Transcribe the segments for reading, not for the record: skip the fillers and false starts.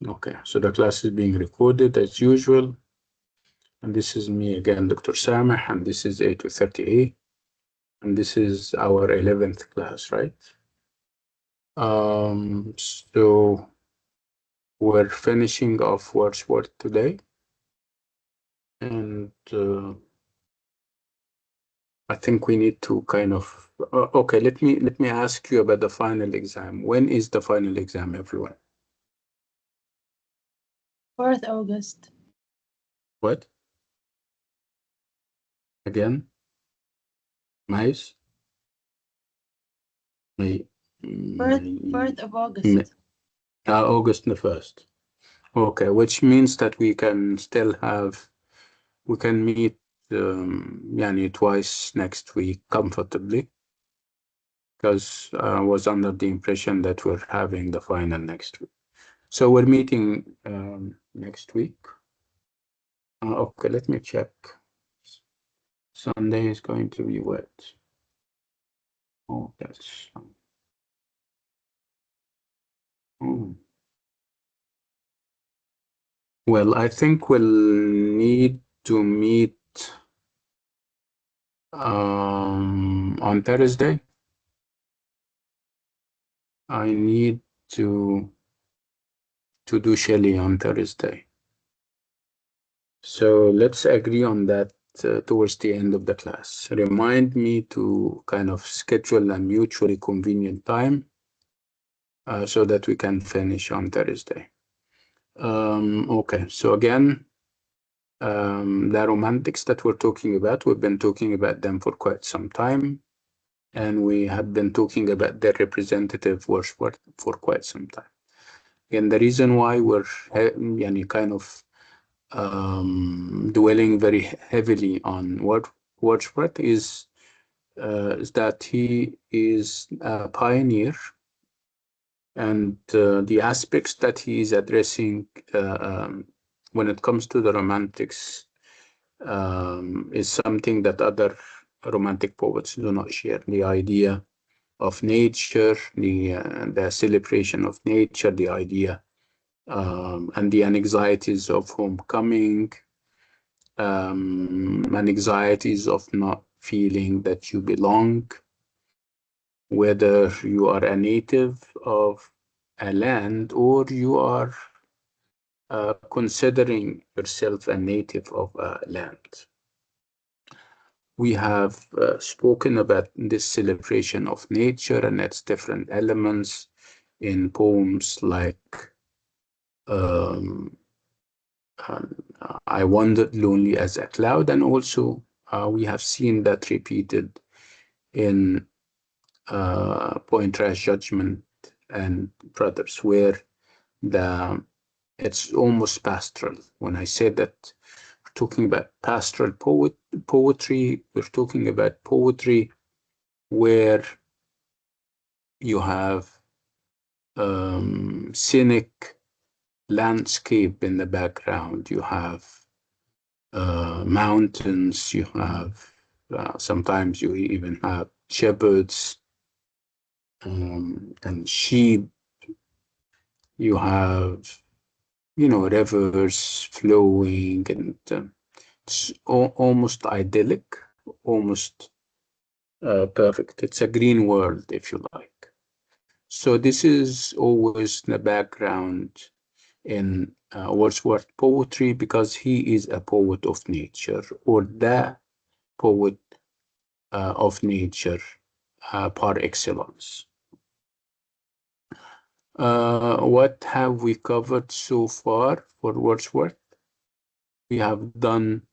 Okay, so the class is being recorded as usual. And this is me again, Dr. Sameh, and this is A230A. And this is our 11th class, right? So we're finishing off Wordsworth today. And I think we need to kind of, okay, let me ask you about the final exam. When is the final exam, everyone? 4th August. What? Again? Mais? May? 4th of August. August the 1st. Okay, which means that we can still have, we can meet twice next week comfortably, because I was under the impression that we're having the final next week. So we're meeting next week. Okay, let me check. Sunday is going to be what? Oh, that's... Well, I think we'll need to meet on Thursday. I need to do Shelley on Thursday. So let's agree on that towards the end of the class. Remind me to kind of schedule a mutually convenient time so that we can finish on Thursday. Okay, so again, the romantics that we're talking about, we've been talking about them for quite some time, and we have been talking about their representative Wordsworth for quite some time. And the reason why we're kind of dwelling very heavily on Wordsworth is that he is a pioneer, and the aspects that he is addressing when it comes to the romantics is something that other romantic poets do not share. The idea of nature, the celebration of nature, the idea and the anxieties of homecoming, anxieties of not feeling that you belong, whether you are a native of a land or you are considering yourself a native of a land. We have spoken about this celebration of nature and its different elements in poems like I Wandered Lonely as a Cloud, and also we have seen that repeated in Pointer's Judgment and Brothers, where it's almost pastoral. When I say that we're talking about pastoral poetry, we're talking about poetry where you have scenic landscape in the background, you have mountains, you have sometimes you even have shepherds and sheep, you have rivers flowing, and it's almost idyllic, almost perfect. It's a green world, if you like. So this is always the background in Wordsworth poetry, because he is a poet of nature, or the poet of nature par excellence. What have we covered so far for Wordsworth? We have done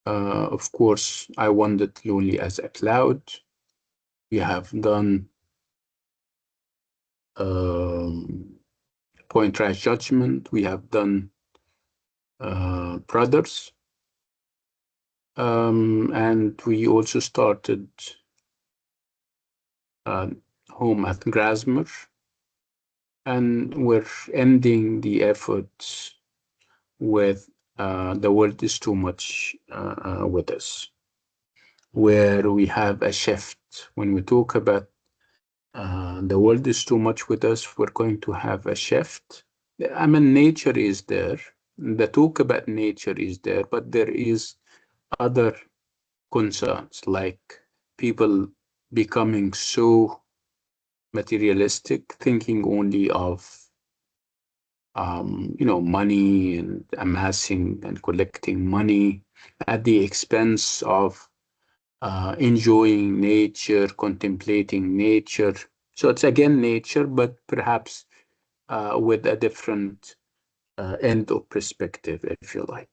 of course, I Wandered Lonely as a Cloud. We have done Pointer's Judgment. We have done Brothers. And we also started Home at Grasmere. And we're ending the efforts with The World is Too Much with Us, where we have a shift when we talk about the world is too much with us, we're going to have a shift. I mean, nature is there. The talk about nature is there, but there is other concerns like people becoming so materialistic, thinking only of money and amassing and collecting money at the expense of enjoying nature, contemplating nature. So it's again nature, but perhaps with a different end of perspective, if you like.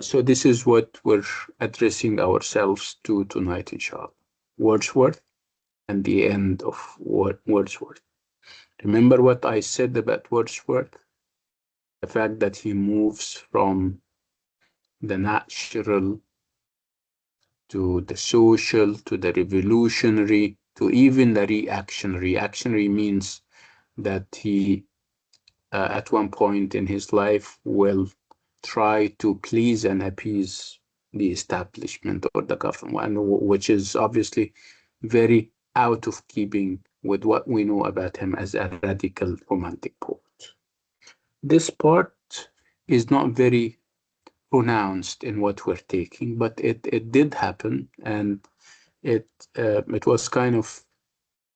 So this is what we're addressing ourselves to tonight, inshallah. Wordsworth and the end of Wordsworth. Remember what I said about Wordsworth? The fact that he moves from the natural to the social to the revolutionary to even the reactionary. Reactionary means that he, at one point in his life, will try to please and appease the establishment or the government, which is obviously very out of keeping with what we know about him as a radical romantic poet. This part is not very pronounced in what we're taking, but it did happen, and it was kind of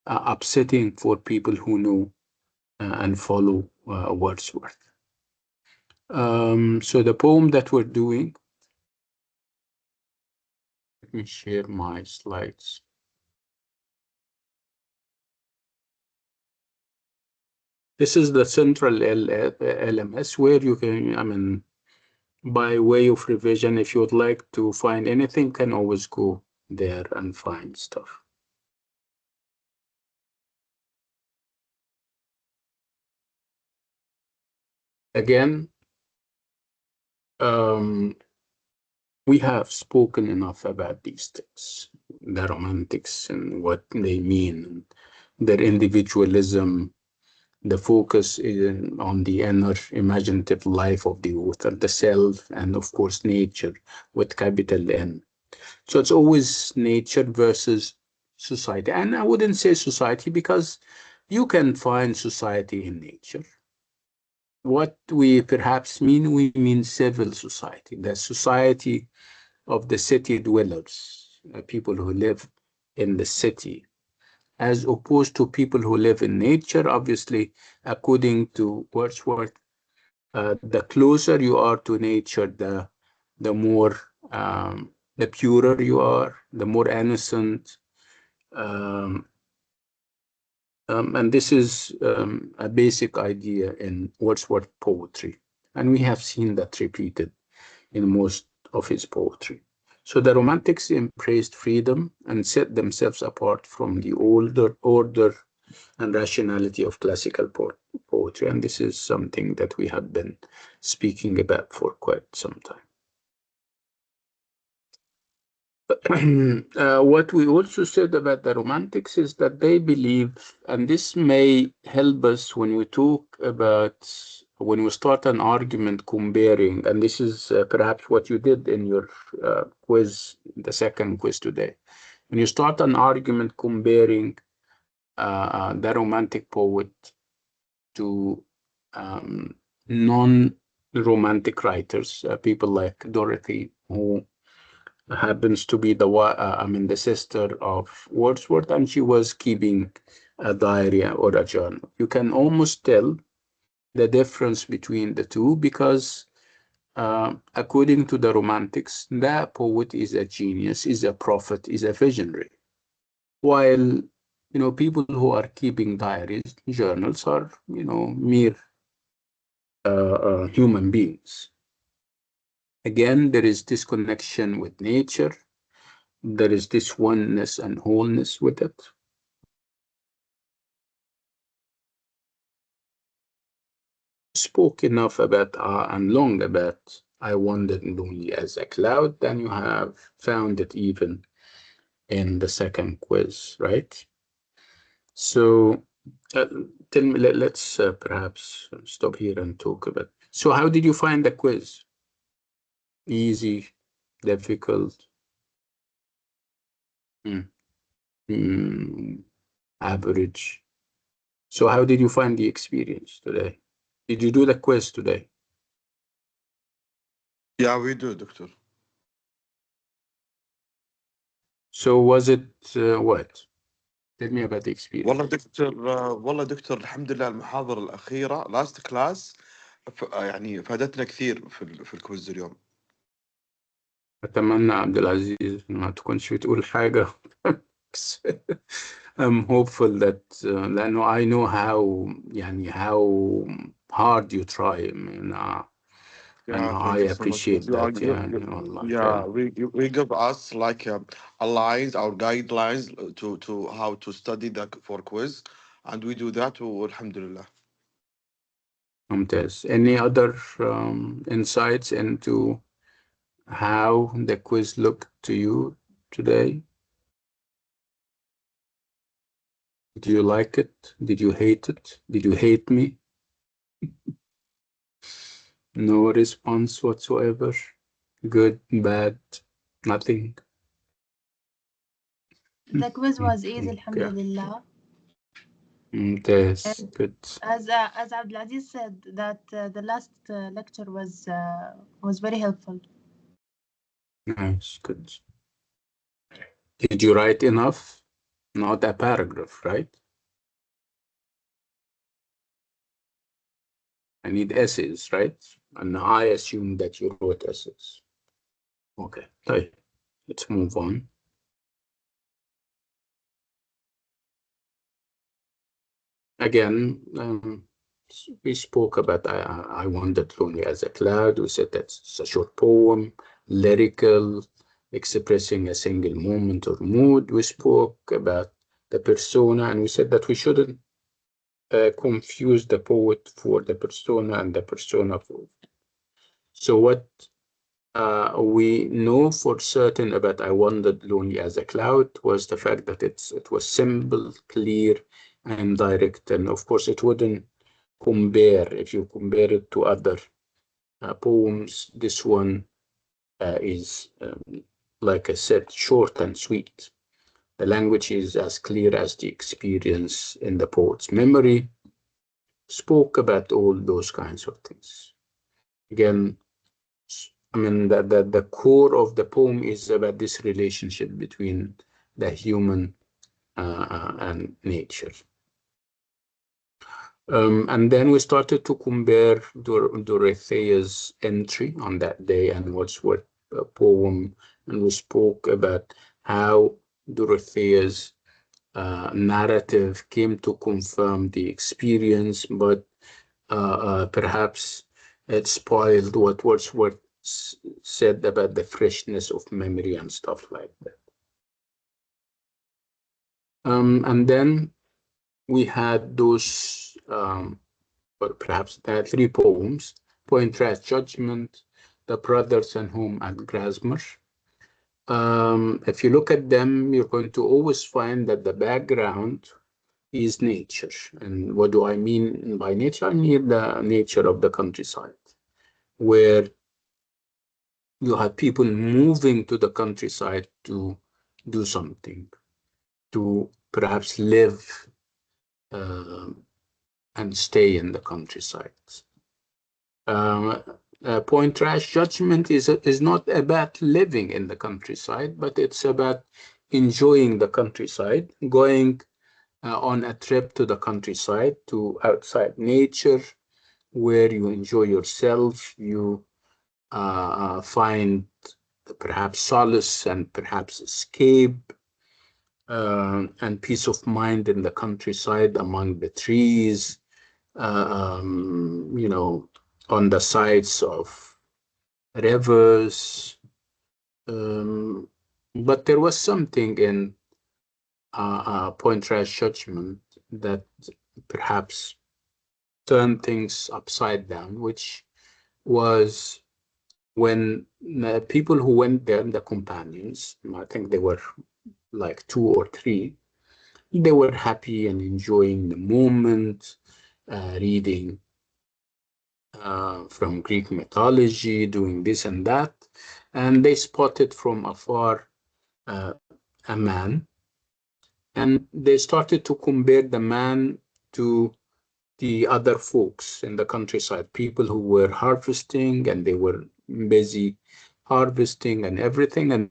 upsetting for people who know and follow Wordsworth. So the poem that we're doing, let me share my slides. This is the central LMS where you can, I mean, by way of revision, if you would like to find anything, can always go there and find stuff. Again, we have spoken enough about these things, the romantics and what they mean, their individualism, the focus is on the inner imaginative life of the author, the self, and of course, nature with capital N. So it's always nature versus society. And I wouldn't say society because you can find society in nature. What we perhaps mean, we mean civil society, the society of the city dwellers, people who live in the city, as opposed to people who live in nature. Obviously, according to Wordsworth, the closer you are to nature, the more the purer you are, the more innocent. Um, and this is a basic idea in Wordsworth poetry. And we have seen that repeated in most of his poetry. So the Romantics embraced freedom and set themselves apart from the older order and rationality of classical poetry. And this is something that we have been speaking about for quite some time. What we also said about the Romantics is that they believe, and this may help us when we talk about, when we start an argument comparing, and this is perhaps what you did in your quiz, the second quiz today. When you start an argument comparing the Romantic poet to non-romantic writers, people like Dorothy, who happens to be the sister of Wordsworth, and she was keeping a diary or a journal. You can almost tell the difference between the two because, according to the Romantics, the poet is a genius, is a prophet, is a visionary, while people who are keeping diaries, journals are mere human beings. Again, there is this connection with nature. There is this oneness and wholeness with it. Spoke enough about and long about I wandered lonely as a cloud, then you have found it even in the second quiz, right? So tell me, let's perhaps stop here and talk about. So how did you find the quiz? Easy, difficult? Average. So how did you find the experience today? Did you do the quiz today? Yeah, we do, doctor. So was it what? Tell me about the والله experience. دكتور والله دكتور الحمد لله المحاضرة الأخيرة لاست كلاس يعني فادتنا كثير في الكويز اليوم. أتمنى عبد العزيز ما تكونش بتقول حاجة. I'm hopeful that لأنه I know how hard you try and Yeah, I thank you so much. appreciate that يعني والله Yeah, فعلا. we give us like a lines, our guidelines to how to study the for quiz, and we do that. Alhamdulillah. ممتاز. Any other insights into how the quiz looked to you today? Did you like it? Did you hate it? Did you hate me? No response whatsoever. Good, bad, nothing. The quiz was easy, Okay. alhamdulillah. Yes, And good. as Abdulaziz said, that the last lecture was very helpful. Nice, good. Did you write enough? Not a paragraph, right? I need essays, right? And I assume that you wrote essays. Okay, طيب. Let's move on. Again, we spoke about I Wandered Lonely as a Cloud. We said that's a short poem, lyrical, expressing a single moment or mood. We spoke about the persona, and we said that we shouldn't confuse the poet for the persona and the persona for. So what we know for certain about I Wandered Lonely as a Cloud was the fact that it was simple, clear, and direct. And of course, it wouldn't compare, if you compare it to other poems, this one is, like I said, short and sweet. The language is as clear as the experience in the poet's memory. Spoke about all those kinds of things. Again, I mean, the core of the poem is about this relationship between the human and nature. And then we started to compare Dorothea's entry on that day and Wordsworth's poem, and we spoke about how Dorothea's narrative came to confirm the experience, but perhaps it spoiled what Wordsworth said about the freshness of memory and stuff like that. And then we had those, or perhaps there are three poems: Pointra's Judgment, The Brothers and Home at Grasmere. If you look at them, you're going to always find that the background is nature. And what do I mean by nature? I mean the nature of the countryside, where you have people moving to the countryside to do something, to perhaps live and stay in the countryside. Pointra's Judgment is not about living in the countryside, but it's about enjoying the countryside, going on a trip to the countryside, to outside nature, where you enjoy yourself, you find perhaps solace and perhaps escape and peace of mind in the countryside among the trees, on the sides of rivers. But there was something in Pointra's Judgment that perhaps turned things upside down, which was when the people who went there, the companions, I think they were like two or three, they were happy and enjoying the moment, reading from Greek mythology, doing this and that. And they spotted from afar a man, and they started to compare the man to the other folks in the countryside, people who were harvesting and they were busy harvesting and everything, and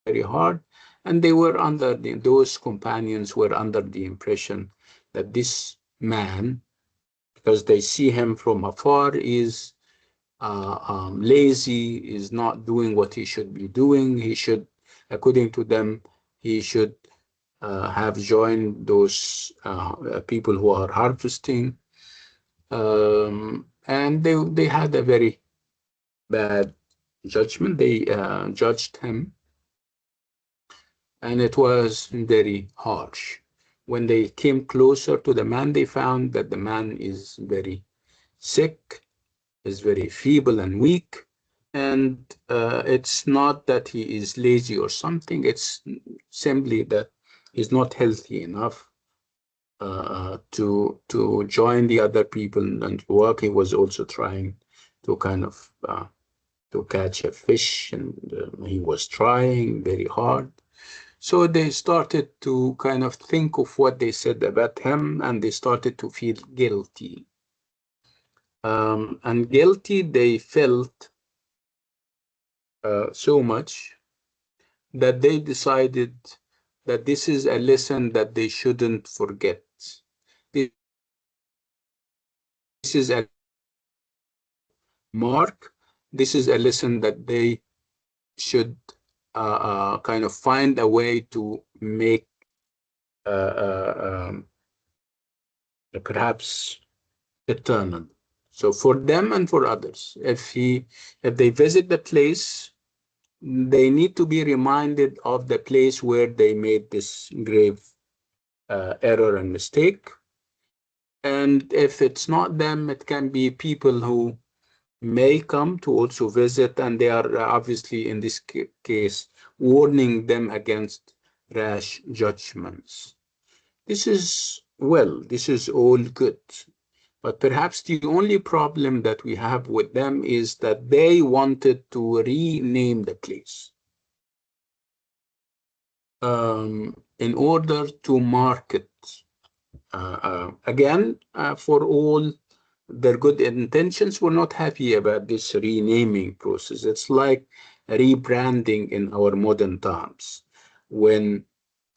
very hard. And they were under those companions were under the impression that this man, because they see him from afar, is lazy, is not doing what he should be doing. He should, according to them, he should have joined those people who are harvesting. And they had a very bad judgment. They judged him, and it was very harsh. When they came closer to the man, they found that the man is very sick, is very feeble and weak. And it's not that he is lazy or something, it's simply that he's not healthy enough to join the other people and work. He was also trying to kind of to catch a fish, and he was trying very hard. So they started to kind of think of what they said about him, and they started to feel guilty. And guilty they felt so much that they decided that this is a lesson that they shouldn't forget. This is a mark. This is a lesson that they should kind of find a way to make perhaps eternal. So for them and for others, if they visit the place, they need to be reminded of the place where they made this grave error and mistake. And if it's not them, it can be people who may come to also visit, and they are obviously in this case warning them against rash judgments. This is well, this is all good. But perhaps the only problem that we have with them is that they wanted to rename the place in order to market. Again, for all their good intentions, we're not happy about this renaming process. It's like rebranding in our modern times. When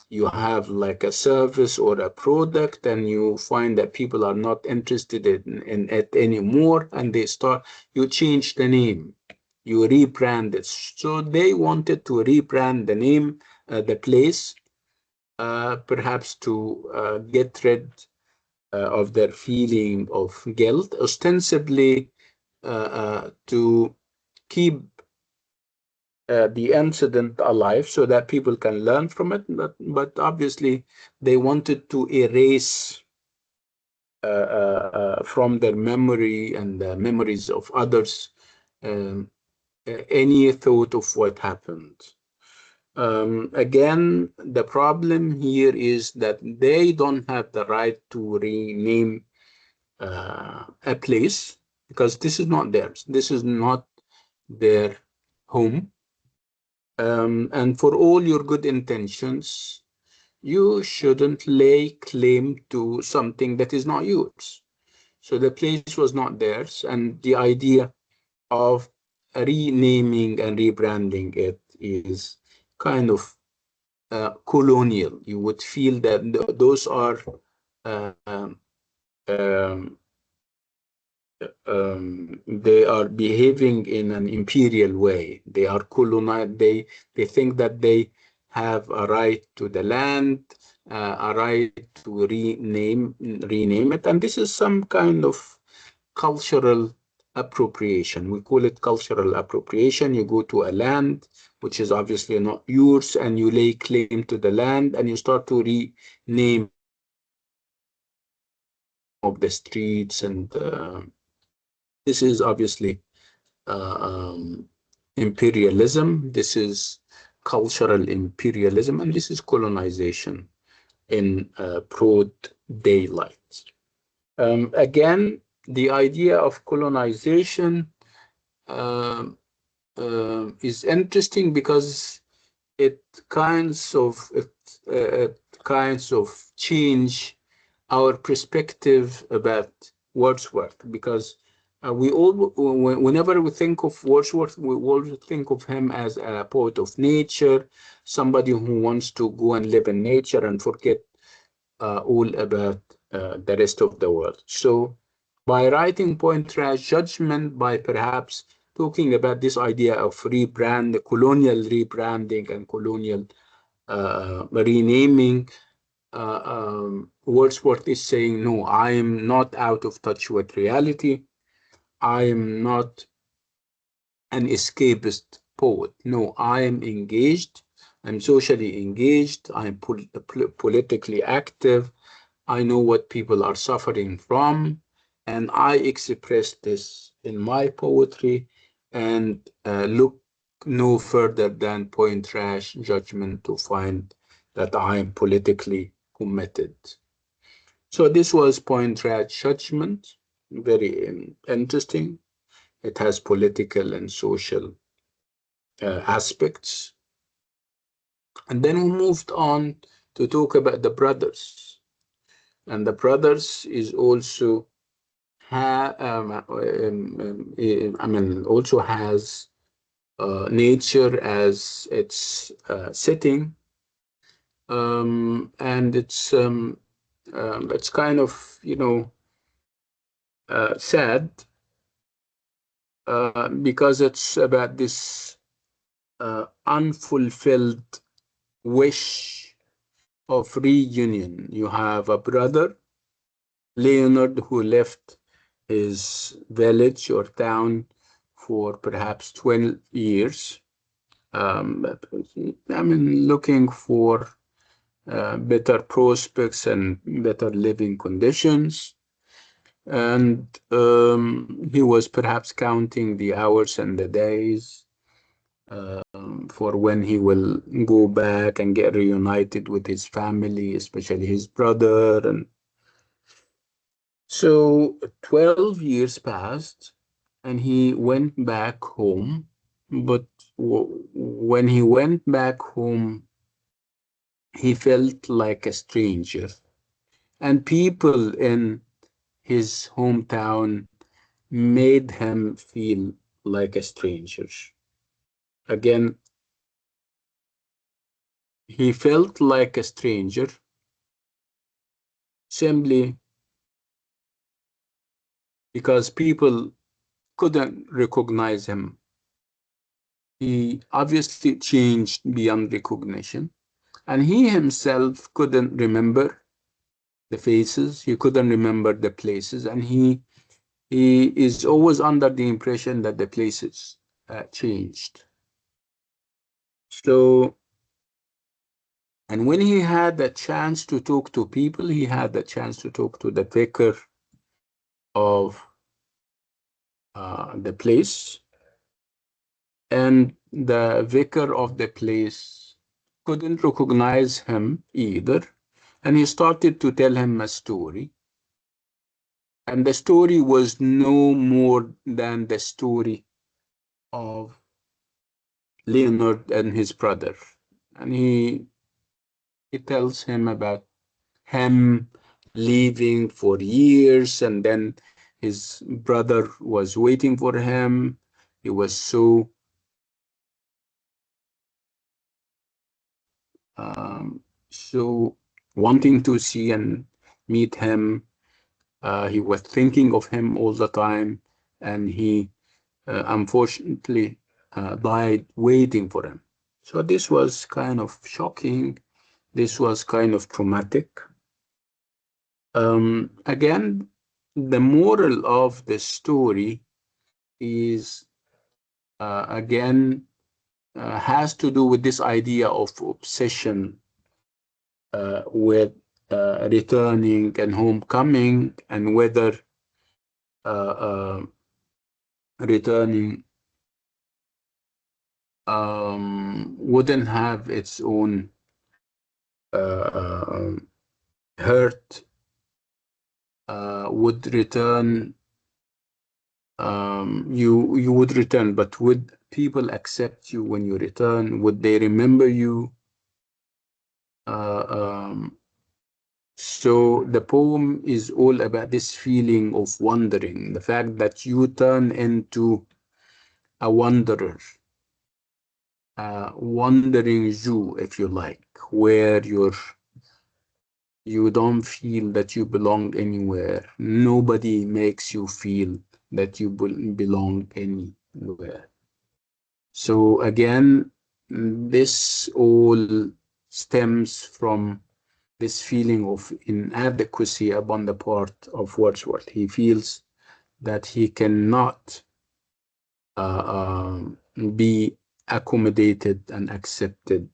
you have like a service or a product and you find that people are not interested in it anymore, and you change the name, you rebrand it. So they wanted to rebrand the name, the place, perhaps to get rid of their feeling of guilt, ostensibly to keep the incident alive so that people can learn from it, but obviously they wanted to erase from their memory and the memories of others um, any thought of what happened. Again, the problem here is that they don't have the right to rename a place, because this is not theirs. This is not their home. And for all your good intentions, you shouldn't lay claim to something that is not yours. So the place was not theirs, and the idea of renaming and rebranding it is kind of colonial. You would feel that those are um, um, they are behaving in an imperial way. They are colonized. They think that they have a right to the land, a right to rename it, and this is some kind of cultural appropriation. We call it cultural appropriation. You go to a land which is obviously not yours, and you lay claim to the land, and you start to rename of the streets, and this is obviously uh, um, imperialism. This is cultural imperialism, and this is colonization in broad daylight. Again, the idea of colonization is interesting because it kinds of change our perspective about Wordsworth, because whenever we think of Wordsworth, we always think of him as a poet of nature, somebody who wants to go and live in nature and forget all about the rest of the world. So by writing Point Trash Judgment, by perhaps talking about this idea of colonial rebranding and colonial renaming, Wordsworth is saying, no, I am not out of touch with reality. I am not an escapist poet. No, I am engaged. I'm socially engaged. I'm politically active. I know what people are suffering from, and I express this in my poetry, and look no further than Point Trash Judgment to find that I am politically committed. So this was Point Trash Judgment, very interesting. It has political and social aspects. And then we moved on to talk about the brothers. And the brothers is also also has nature as its setting, and it's kind of sad because it's about this unfulfilled wish of reunion. You have a brother, Leonard, who left his village or town for perhaps 12 years. Looking for better prospects and better living conditions. And he was perhaps counting the hours and the days for when he will go back and get reunited with his family, especially his brother. And so 12 years passed and he went back home. But when he went back home, he felt like a stranger. And people in his hometown made him feel like a stranger. Again, he felt like a stranger simply because people couldn't recognize him. He obviously changed beyond recognition, and he himself couldn't remember the faces, he couldn't remember the places, and he is always under the impression that the places changed. So, and when he had the chance to talk to people, he had the chance to talk to the vicar of the place, and the vicar of the place couldn't recognize him either, and he started to tell him a story. And the story was no more than the story of Leonard and his brother. And he tells him about him leaving for years, and then his brother was waiting for him. He was so wanting to see and meet him. He was thinking of him all the time, and he unfortunately died waiting for him. So this was kind of shocking. This was kind of traumatic. Again, the moral of the story is again has to do with this idea of obsession with returning and homecoming, and whether uh, returning wouldn't have its own uh, hurt, would return, you would return, but would people accept you when you return? Would they remember you? Uh, um, so the poem is all about this feeling of wandering, the fact that you turn into a wanderer, a wandering Jew, if you like, where you don't feel that you belong anywhere. Nobody makes you feel that you belong anywhere. So again, this all stems from this feeling of inadequacy upon the part of Wordsworth. He feels that he cannot be accommodated and accepted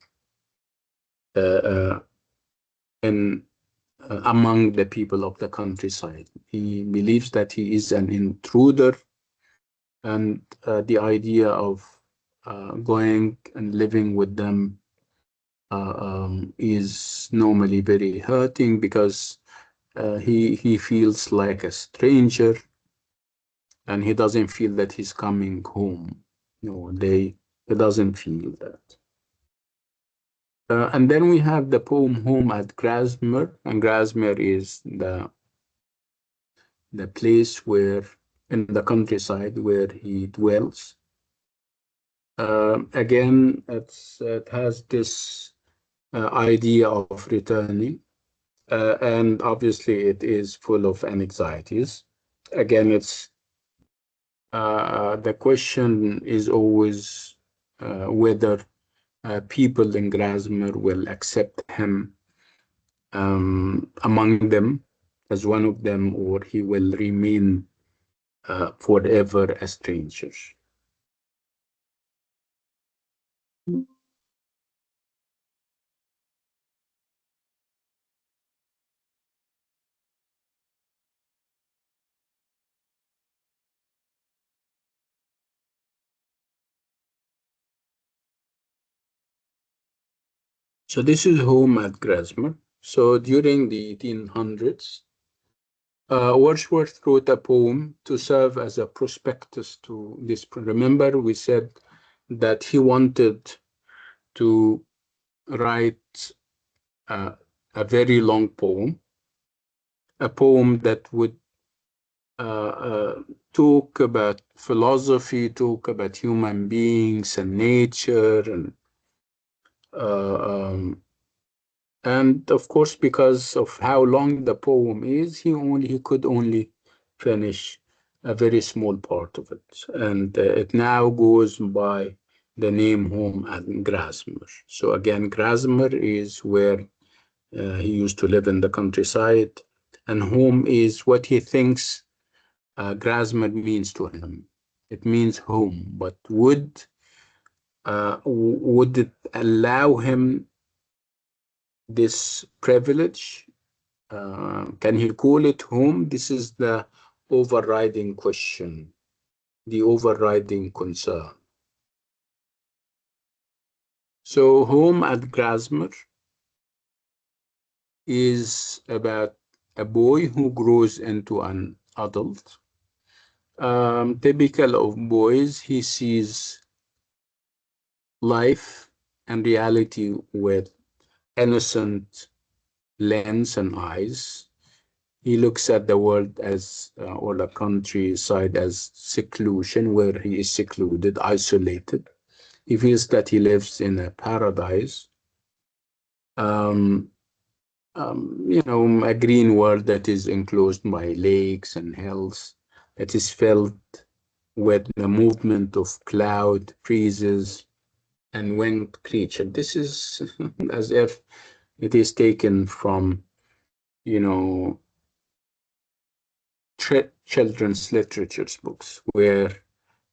uh, uh, in among the people of the countryside. He believes that he is an intruder, and the idea of going and living with them is normally very hurting, because he feels like a stranger, and he doesn't feel that he's coming home. No, he doesn't feel that. And then we have the poem Home at Grasmere, and Grasmere is the place where, in the countryside, where he dwells. Again, it has this idea of returning, and obviously it is full of anxieties. Again, the question is always whether people in Grasmere will accept him among them as one of them, or he will remain forever a stranger. So this is Home at Grasmere. So during the 1800s, Wordsworth wrote a poem to serve as a prospectus to this. Remember, we said that he wanted to write uh, a very long poem, a poem that would talk about philosophy, talk about human beings and nature, uh, um, and of course, because of how long the poem is, he could only finish a very small part of it, and it now goes by the name Home at Grasmere. So again, Grasmere is where he used to live in the countryside, and home is what he thinks Grasmere means to him. It means home, but would it allow him this privilege? Can he call it home? This is the overriding question, the overriding concern. So, Home at Grasmere is about a boy who grows into an adult. Typical of boys, he sees life and reality with innocent lens and eyes. He looks at the world as, or the countryside as seclusion, where he is secluded, isolated. He feels that he lives in a paradise, um, a green world that is enclosed by lakes and hills, that is filled with the movement of cloud, breezes, and winged creature. This is as if it is taken from, you know, children's literature's books, where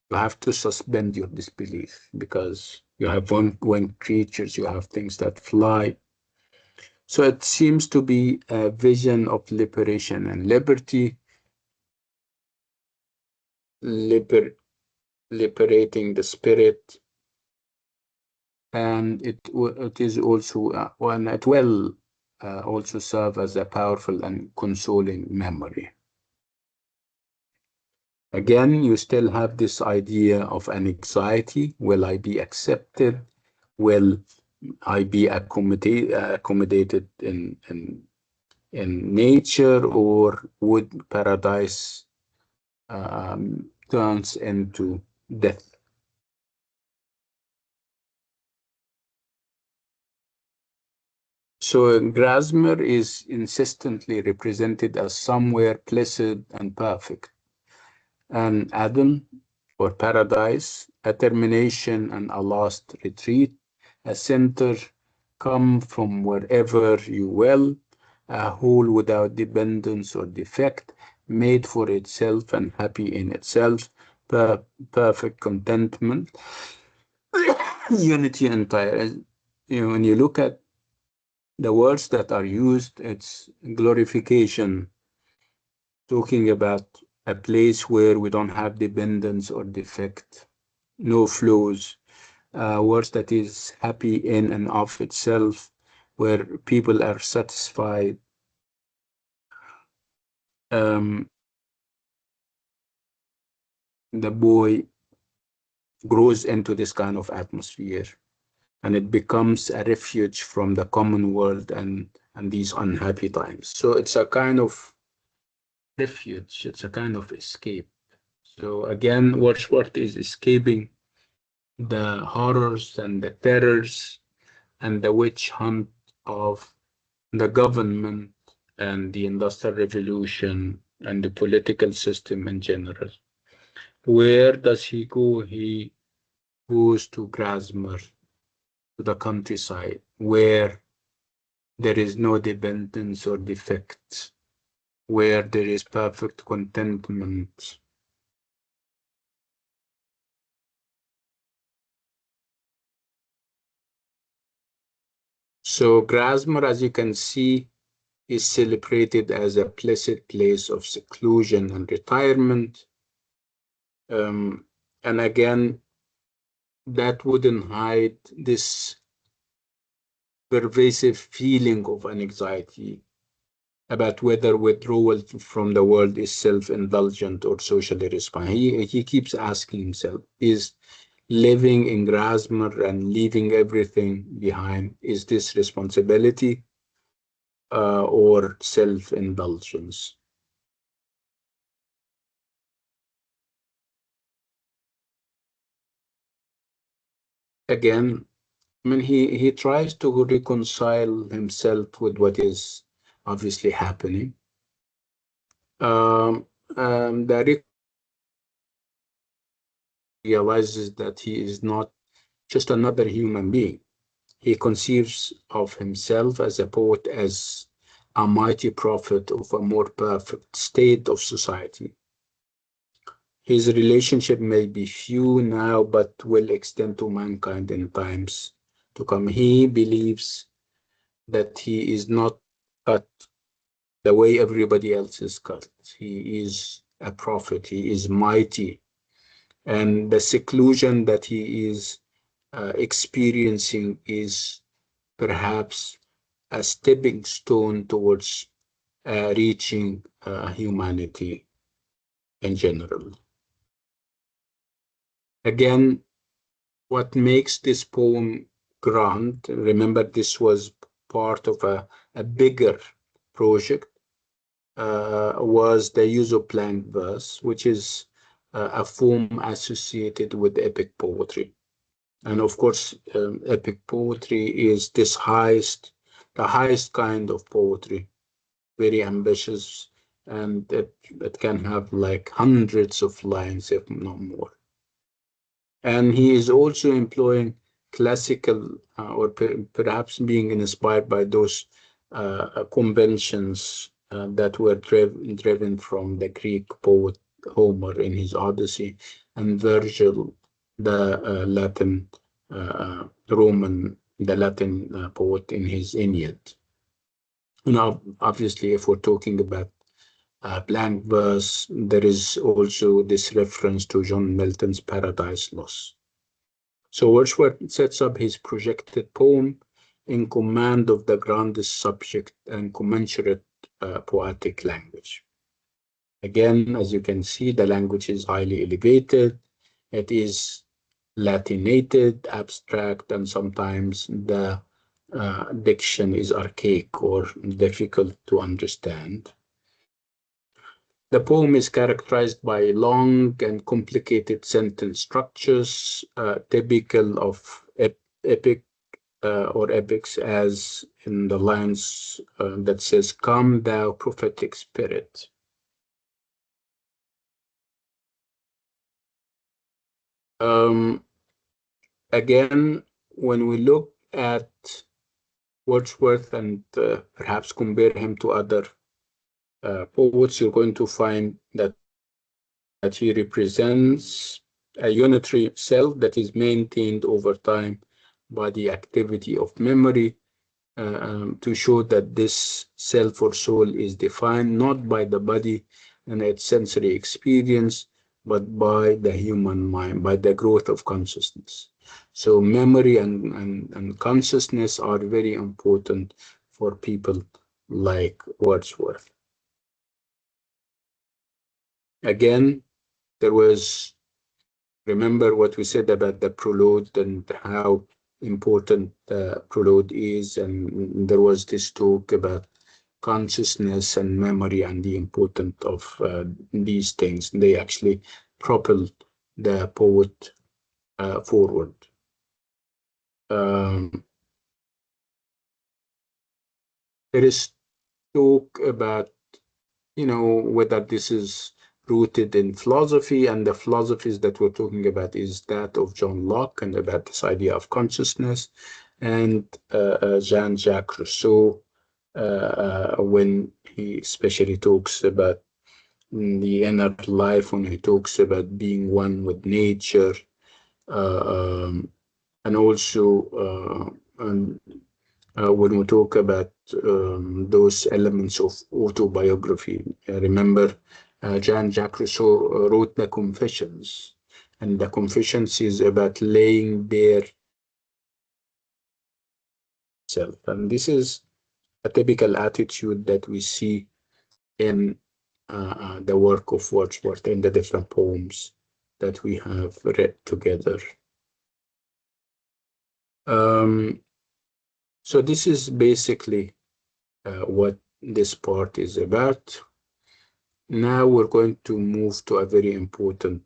you have to suspend your disbelief because you have winged creatures, you have things that fly. So it seems to be a vision of liberation and liberty, liber liberating the spirit, and it is also and it will also serve as a powerful and consoling memory. Again, you still have this idea of an anxiety. Will I be accepted? Will I be accommodated in nature, or would paradise turns into death? So Grasmer is insistently represented as somewhere blessed and perfect, an Adam or paradise, a termination and a last retreat, a center come from wherever you will, a whole without dependence or defect, made for itself and happy in itself, perfect contentment, unity entire. You know, when you look at the words that are used, it's glorification, talking about a place where we don't have dependence or defect, no flaws, words that is happy in and of itself, where people are satisfied. Um, the boy grows into this kind of atmosphere, and it becomes a refuge from the common world and these unhappy times. So it's a kind of refuge, it's a kind of escape. So again, Wordsworth is escaping the horrors and the terrors and the witch hunt of the government and the industrial revolution and the political system in general. Where does he go? He goes to Grasmere, to the countryside, where there is no dependence or defects, where there is perfect contentment. So Grasmere, as you can see, is celebrated as a blessed place of seclusion and retirement. And again, that wouldn't hide this pervasive feeling of anxiety about whether withdrawal from the world is self-indulgent or socially responsible. He keeps asking himself, is living in Grasmere and leaving everything behind, is this responsibility or self-indulgence? Again, I mean, he tries to reconcile himself with what is obviously happening. Um, the realizes that he is not just another human being. He conceives of himself as a poet, as a mighty prophet of a more perfect state of society. His relationship may be few now, but will extend to mankind in times to come. He believes that he is not cut the way everybody else is cut. He is a prophet, he is mighty, and the seclusion that he is experiencing is perhaps a stepping stone towards reaching humanity in general. Again, what makes this poem grand, remember this was part of a bigger project, was the use of blank verse, which is a form associated with epic poetry. And of course, epic poetry is the highest kind of poetry, very ambitious, and it can have like hundreds of lines, if not more. And he is also employing classical or perhaps being inspired by those conventions that were driven from the Greek poet Homer in his Odyssey, and Virgil, the Latin poet in his Aeneid. Now, obviously, if we're talking about blank verse, there is also this reference to John Milton's Paradise Lost. So Wordsworth sets up his projected poem in command of the grandest subject and commensurate poetic language. Again, as you can see, the language is highly elevated. It is Latinated, abstract, and sometimes the diction is archaic or difficult to understand. The poem is characterized by long and complicated sentence structures, typical of epic or epics, as in the lines that says, "Come, thou prophetic spirit." Um, Again, when we look at Wordsworth and perhaps compare him to other poets, you're going to find that he represents a unitary self that is maintained over time by the activity of memory, to show that this self or soul is defined not by the body and its sensory experience, but by the human mind, by the growth of consciousness. So memory and consciousness are very important for people like Wordsworth. Again, there was, remember what we said about the prelude and how important the prelude is, and there was this talk about consciousness and memory and the importance of these things. They actually propelled the poet forward. Um, there is talk about, whether this is rooted in philosophy, and the philosophies that we're talking about is that of John Locke and about this idea of consciousness, and Jean-Jacques Rousseau, when he especially talks about the inner life, when he talks about being one with nature, um, and also when we talk about those elements of autobiography. Remember, Jean-Jacques Rousseau wrote the Confessions, and the Confessions is about laying bare self. And this is a typical attitude that we see in the work of Wordsworth in the different poems that we have read together. Um, so this is basically what this part is about. Now we're going to move to a very important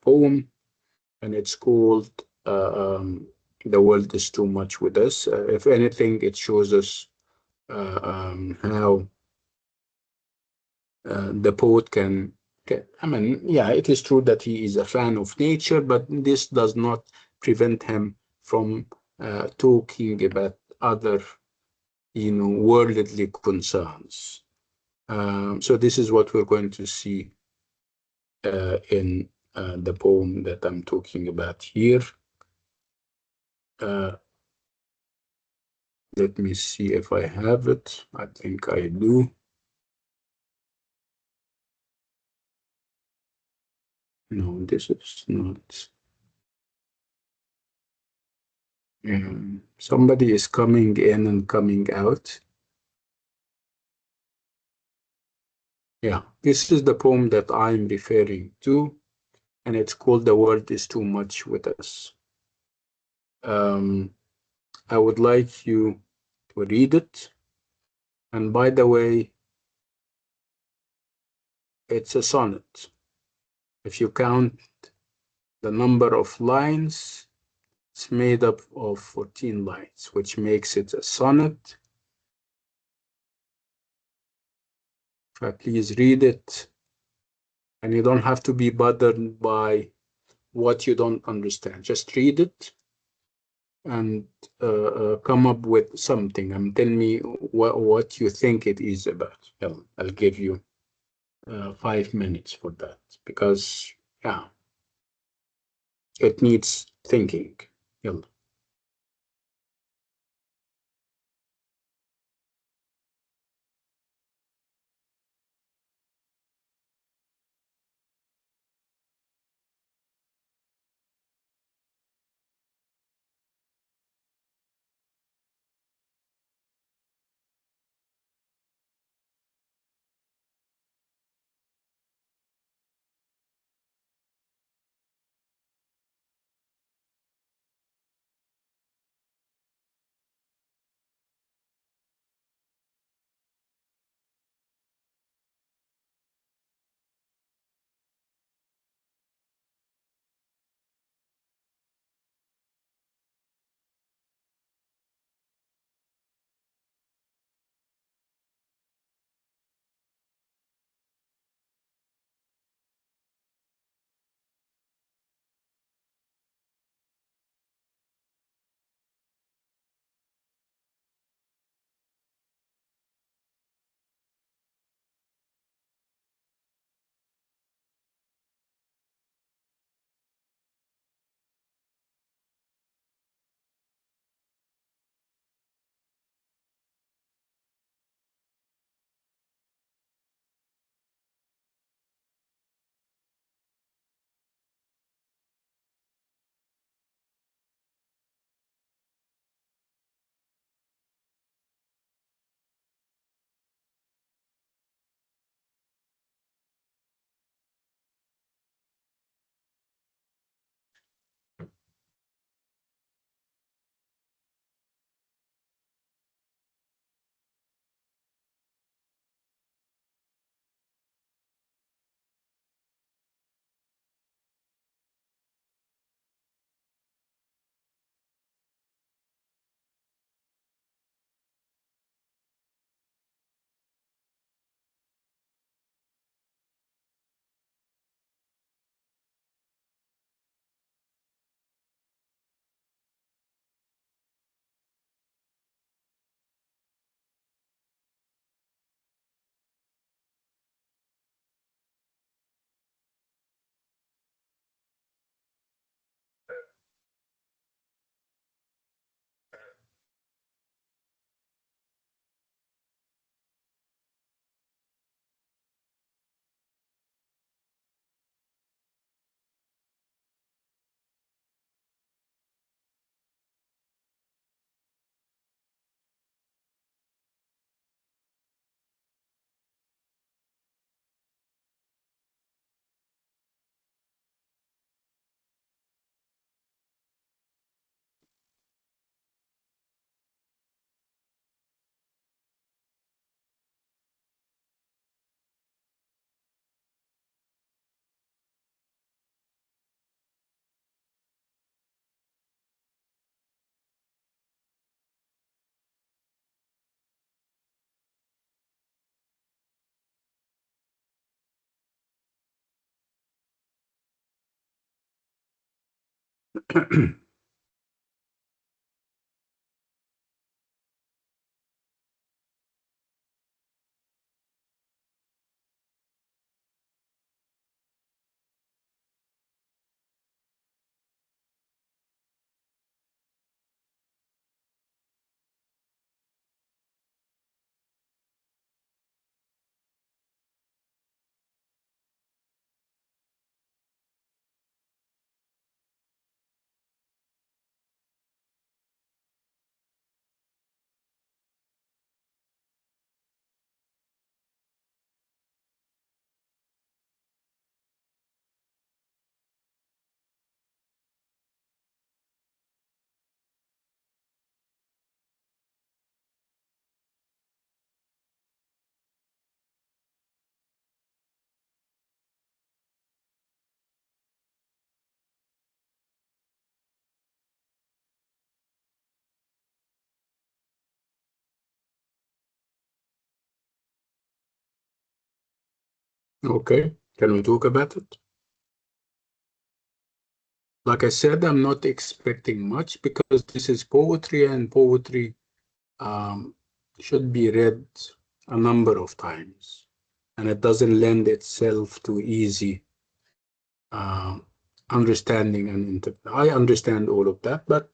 poem, and it's called The World is Too Much with Us. If anything, it shows us how the poet can, I mean, yeah, it is true that he is a fan of nature, but this does not prevent him from talking about other, worldly concerns. So this is what we're going to see in the poem that I'm talking about here. Uh, Let me see if I have it. I think I do. No, this is not. Somebody is coming in and coming out. Yeah, this is the poem that I'm referring to, and it's called The World is Too Much with Us. Um, I would like you to read it. And by the way, it's a sonnet. If you count the number of lines, it's made up of 14 lines, which makes it a sonnet. Please read it, and you don't have to be bothered by what you don't understand. Just read it and come up with something and tell me what you think it is about. I'll give you 5 minutes for that, because yeah, it needs thinking. Yalla. Okay, can we talk about it? Like I said, I'm not expecting much because this is poetry, and poetry um, should be read a number of times, and it doesn't lend itself to easy uh, understanding and I understand all of that, but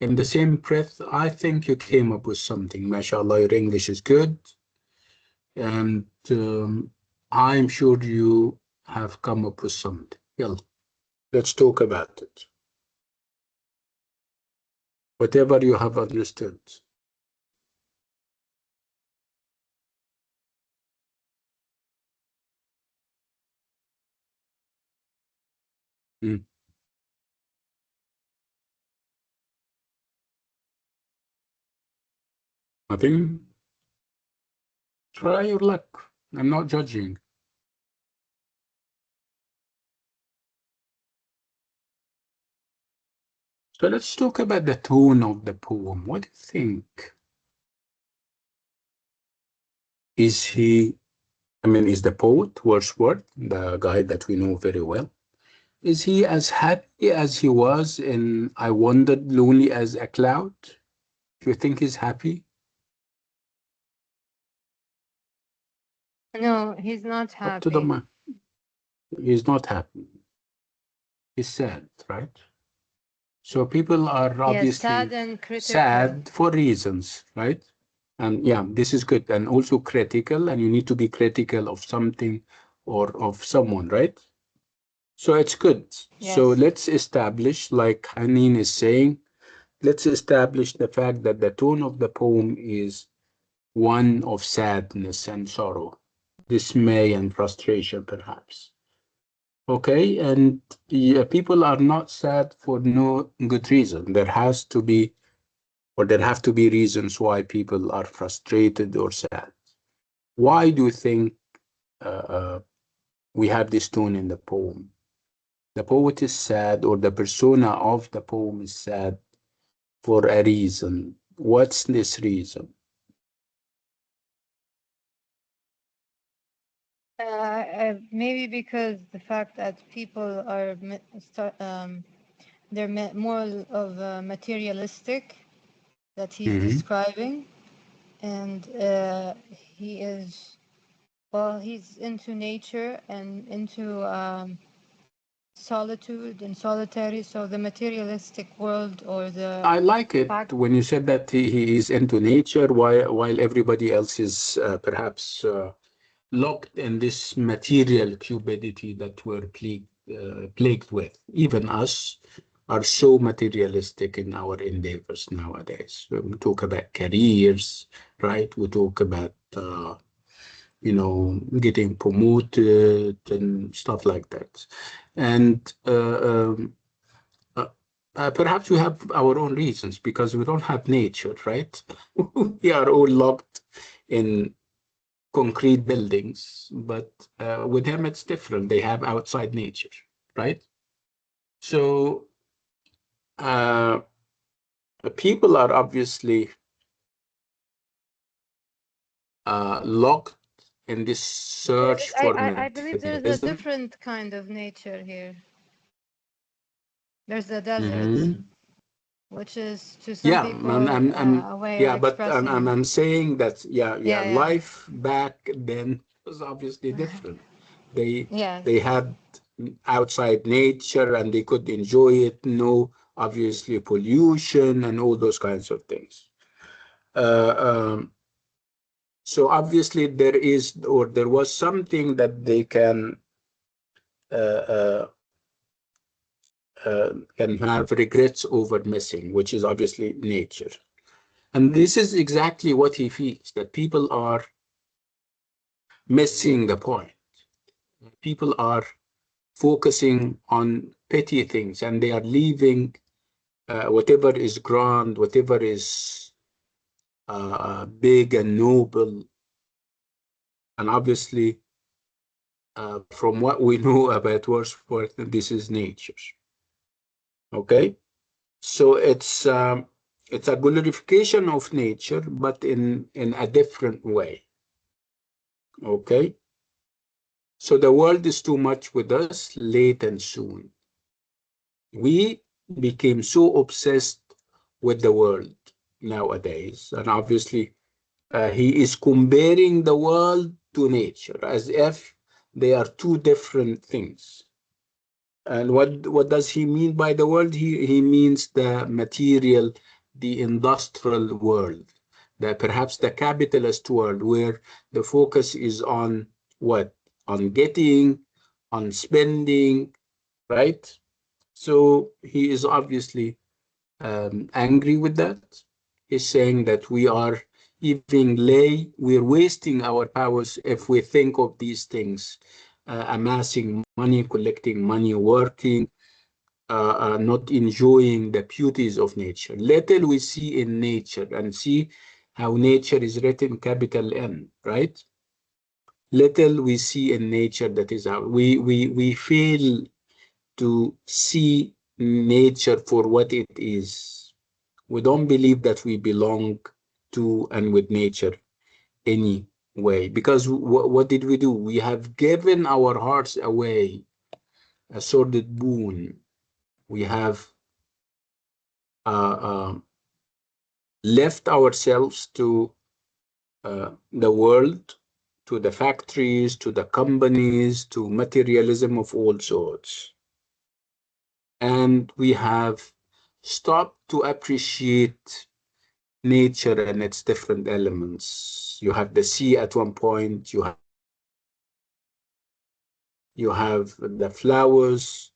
in the same breath, I think you came up with something. MashaAllah, your English is good, and I'm sure you have come up with something. Yalla, let's talk about it. Whatever you have understood. Mm. Nothing. Try your luck. I'm not judging. So let's talk about the tone of the poem. What do you think? Is he, is the poet, Wordsworth, the guy that we know very well, is he as happy as he was in I Wandered Lonely as a Cloud? Do you think he's happy? No, he's not Up to the happy. man. He's not happy. He's sad, right? So people are Yes, sad obviously and critical. sad for reasons, right? And yeah, this is good. And also critical, and you need to be critical of something or of someone, right? So it's good. So Yes. let's establish, like Hanin is saying, let's establish the fact that the tone of the poem is one of sadness and sorrow, dismay and frustration, perhaps. Okay, and yeah, people are not sad for no good reason. There has to be, or there have to be reasons why people are frustrated or sad. Why do you think we have this tone in the poem? The poet is sad, or the persona of the poem is sad for a reason. What's this reason? Maybe because the fact that people are they're more of materialistic that he's Mhm. describing, and he is he's into nature and into solitude and solitary. So the materialistic world or the I like it fact, when you said that he is into nature while everybody else is perhaps locked in this material cupidity that we're plagued with. Even us are so materialistic in our endeavors nowadays. We talk about careers, right? We talk about getting promoted and stuff like that. And uh, perhaps we have our own reasons because we don't have nature, right? We are all locked in concrete buildings, but with them it's different. They have outside nature, right? So uh, people are obviously locked in this search for I believe there's a materialism. different kind of nature here. There's the desert, Mhm. which is to some Yeah, people a way of yeah, but expressing. I'm saying that, yeah, Yeah, yeah. life back then was obviously different. They Yes. they had outside nature and they could enjoy it, no obviously pollution and all those kinds of things. Uh, um, so obviously there is, or there was something that they uh, uh, can have regrets over missing, which is obviously nature. And this is exactly what he feels, that people are missing the point. People are focusing on petty things and they are leaving whatever is grand, whatever is big and noble. And obviously, from what we know about Wordsworth, this is nature. Okay, so it's a glorification of nature, but in a different way. Okay, so the world is too much with us, late and soon. We became so obsessed with the world nowadays, and obviously, he is comparing the world to nature as if they are two different things. And what does he mean by the world? He means the material, the industrial world, the perhaps the capitalist world, where the focus is on what? On getting, on spending, right? So he is obviously angry with that. He's saying that we are we're wasting our powers if we think of these things, amassing money, collecting money, working, not enjoying the beauties of nature. Little we see in nature and see how nature is written capital N, right? Little we see in nature that is how we fail to see nature for what it is. We don't believe that we belong to and with nature anyway. Because what did we do? We have given our hearts away, a sordid boon. We have uh, uh, left ourselves to the world, to the factories, to the companies, to materialism of all sorts. And we have stopped to appreciate nature and its different elements. You have the sea at one point, you have the flowers.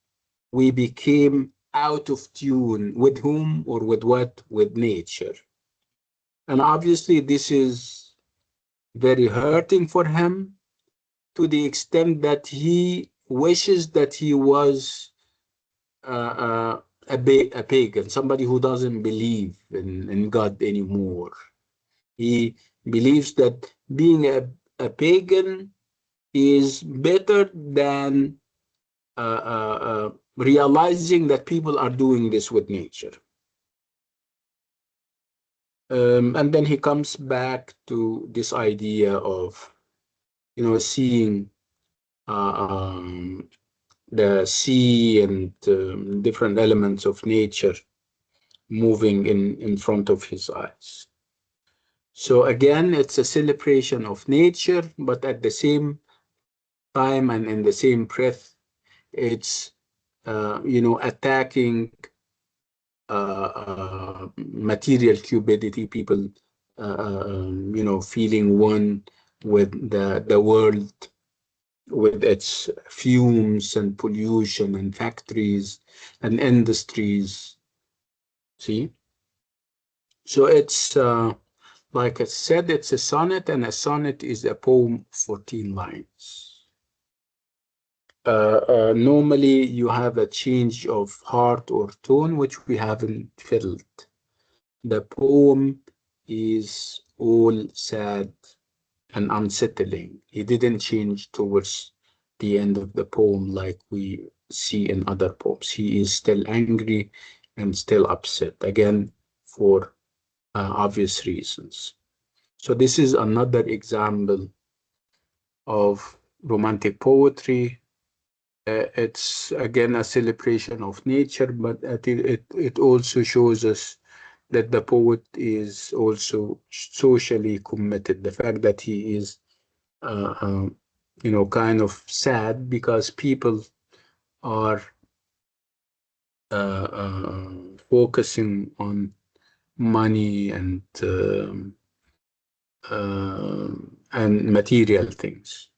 We became out of tune with whom or with what? With nature. And obviously, this is very hurting for him to the extent that he wishes that he was a pagan, somebody who doesn't believe in God anymore. He believes that being a pagan is better than realizing that people are doing this with nature. And then he comes back to this idea of, seeing uh, um, the sea and different elements of nature moving in front of his eyes. So again, it's a celebration of nature, but at the same time and in the same breath, it's attacking material cupidity, people feeling one with the world, with its fumes and pollution and factories and industries. See, so it's like I said, it's a sonnet, and a sonnet is a poem, 14 lines. Normally, you have a change of heart or tone, which we haven't felt. The poem is all sad and unsettling. He didn't change towards the end of the poem like we see in other poems. He is still angry and still upset, again, for obvious reasons. So, this is another example of romantic poetry it's again a celebration of nature, but it also shows us that the poet is also socially committed. The fact that he is, uh, um, kind of sad because people are focusing on money and material things.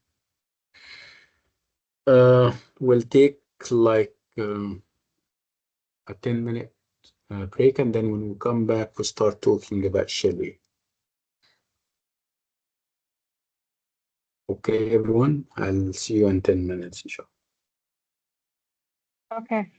We'll take like a 10-minute break, and then when we come back, we'll start talking about Shelley. Okay, everyone, I'll see you in 10 minutes, inshallah. Okay.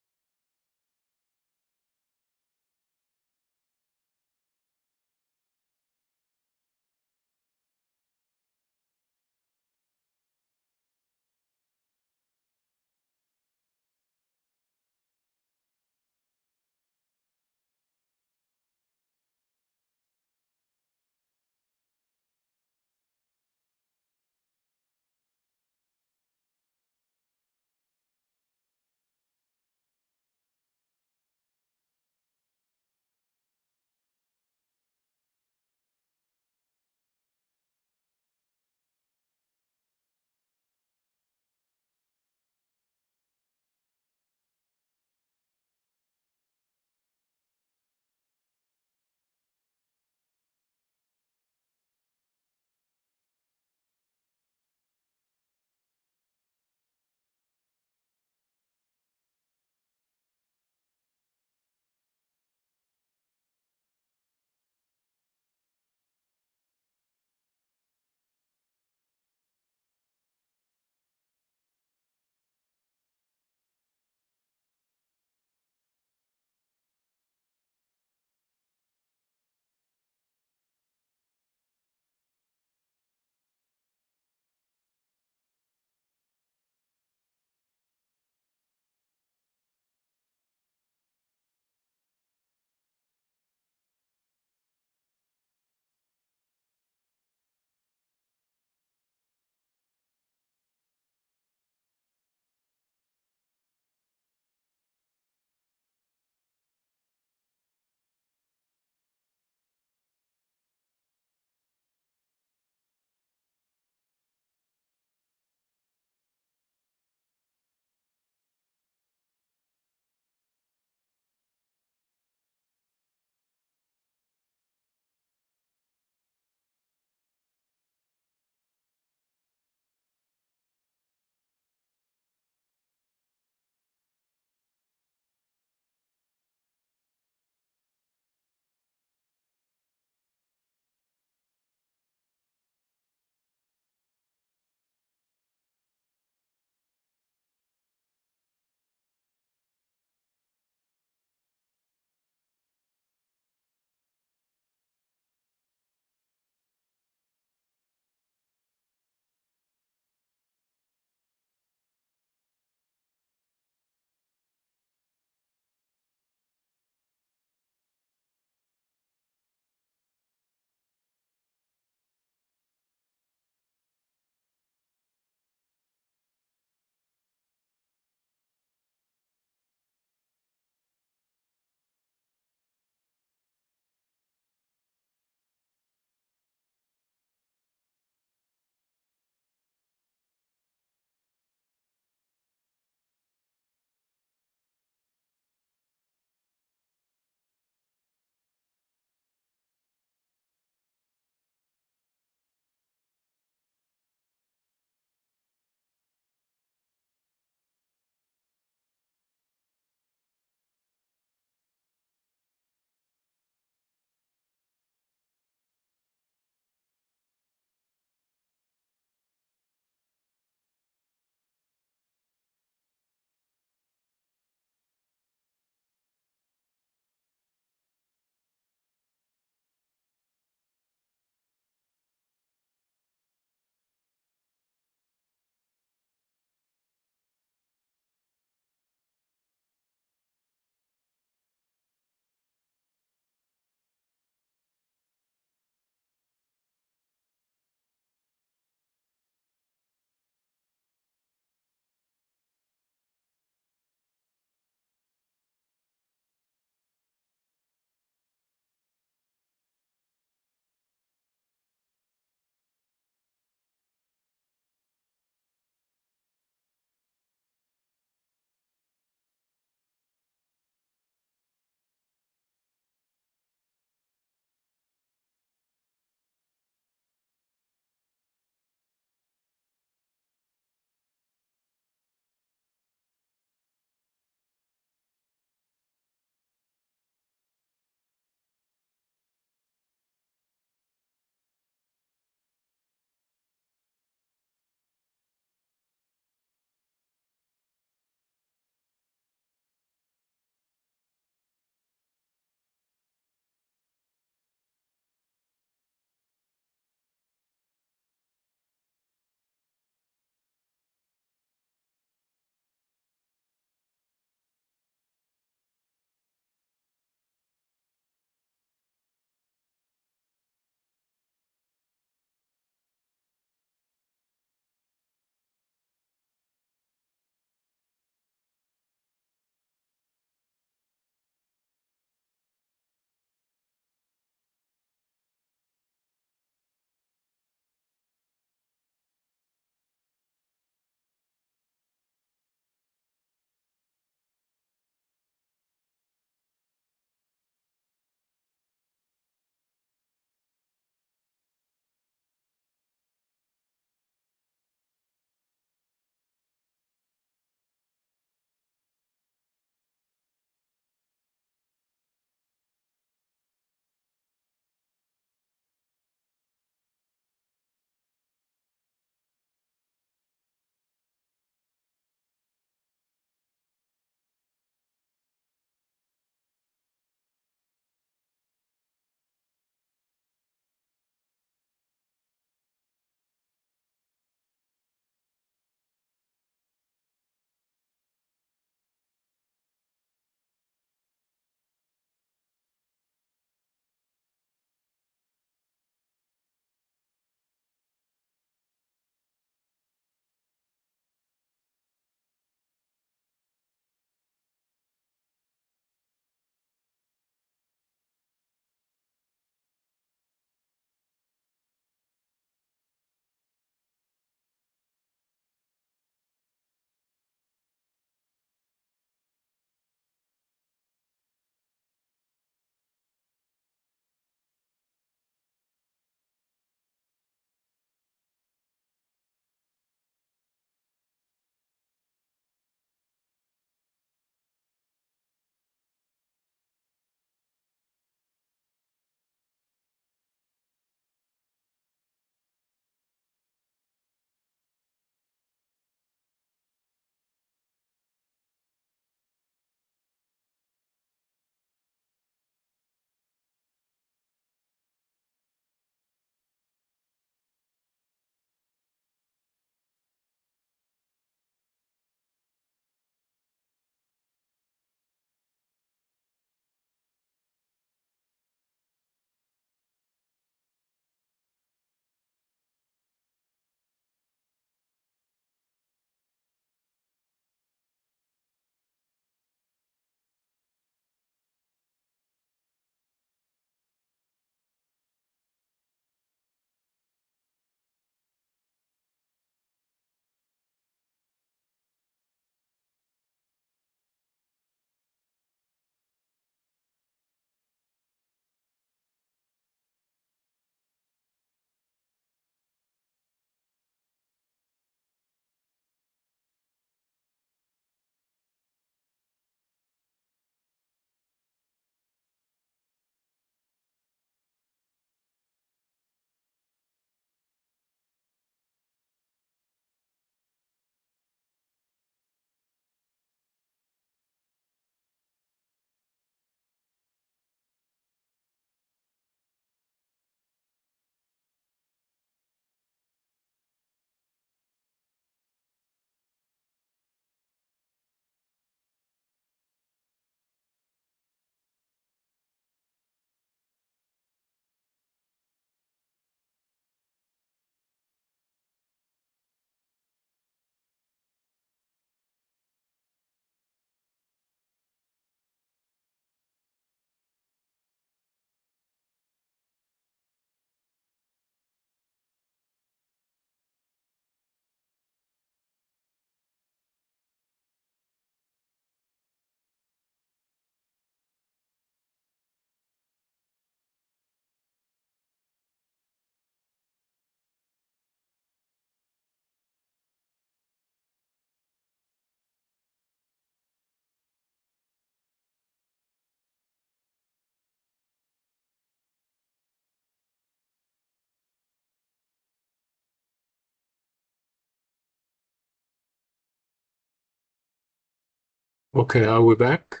Okay, are we back,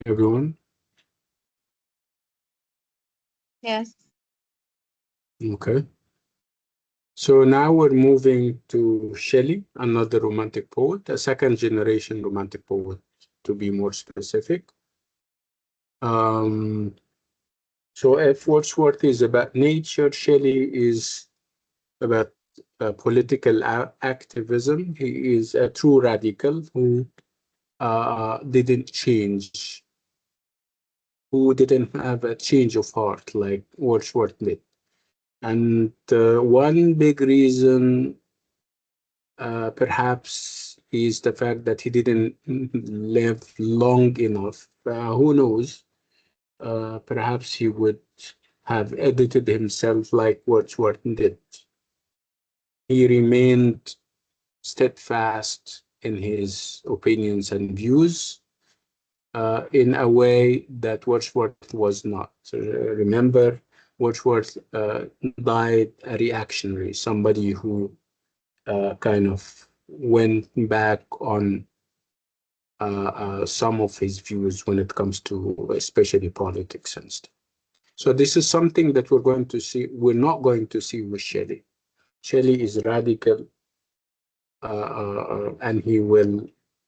everyone? Yes. Okay. So now we're moving to Shelley, another romantic poet, a second generation romantic poet, to be more specific. Um, so if Wordsworth is about nature, Shelley is about political activism. He is a true radical who didn't change, who didn't have a change of heart like Wordsworth did. And one big reason perhaps is the fact that he didn't live long enough. Who knows? Perhaps he would have edited himself like Wordsworth did. He remained steadfast in his opinions and views in a way that Wordsworth was not. Remember, Wordsworth died a reactionary, somebody who kind of went back on some of his views when it comes to especially politics and stuff. So this is something that we're going to see. We're not going to see with Shelley. Shelley is radical, and he will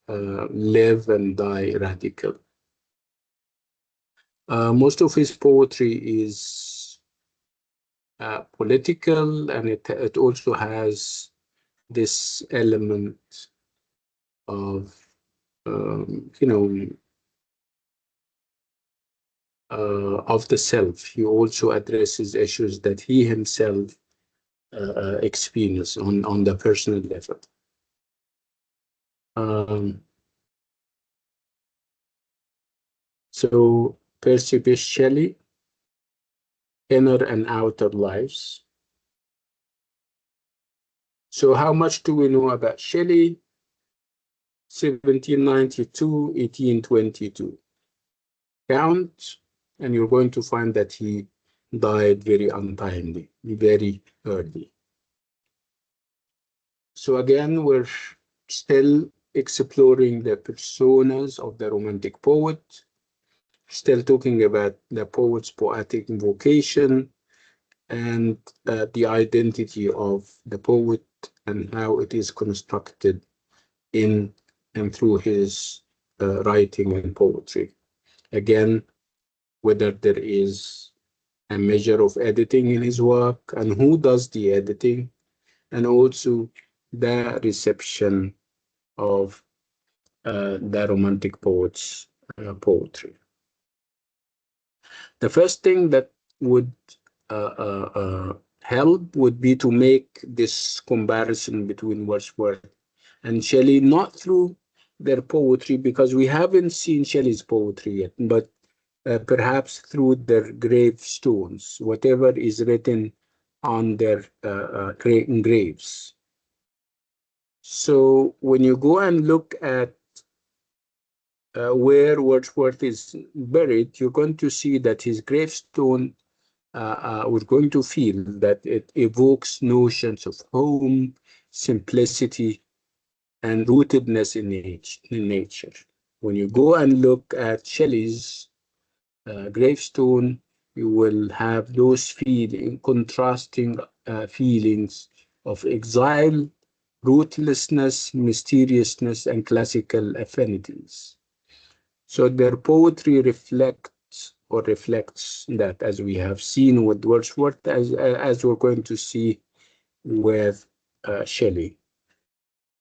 live and die radical. Most of his poetry is political, and it also has this element of you know of the self. He also addresses issues that he himself experience on the personal level. Um, so Percy Bysshe Shelley, Inner and Outer Lives. So how much do we know about Shelley? 1792, 1822. Count, and you're going to find that he died very untimely, very early. So again, we're still exploring the personas of the Romantic poet, still talking about the poet's poetic vocation and the identity of the poet and how it is constructed in and through his writing and poetry. Again, whether there is a measure of editing in his work and who does the editing, and also the reception of the Romantic poets' poetry. The first thing that would help would be to make this comparison between Wordsworth and Shelley, not through their poetry, because we haven't seen Shelley's poetry yet, but perhaps through their gravestones, whatever is written on their graves. So when you go and look at where Wordsworth is buried, you're going to see that his gravestone, we're going to feel that it evokes notions of home, simplicity, and rootedness in nature. When you go and look at Shelley's gravestone, you will have those contrasting feelings of exile, rootlessness, mysteriousness, and classical affinities. So their poetry reflects that, as we have seen with Wordsworth, as we're going to see with Shelley.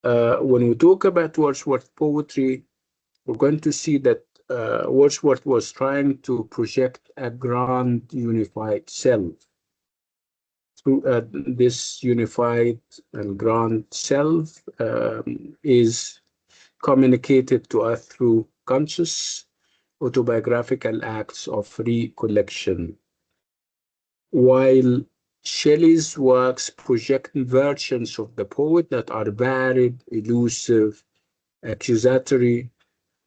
When we talk about Wordsworth poetry, we're going to see that Wordsworth was trying to project a grand unified self. Through this unified and grand self is communicated to us through conscious autobiographical acts of recollection, while Shelley's works project versions of the poet that are varied, elusive, accusatory,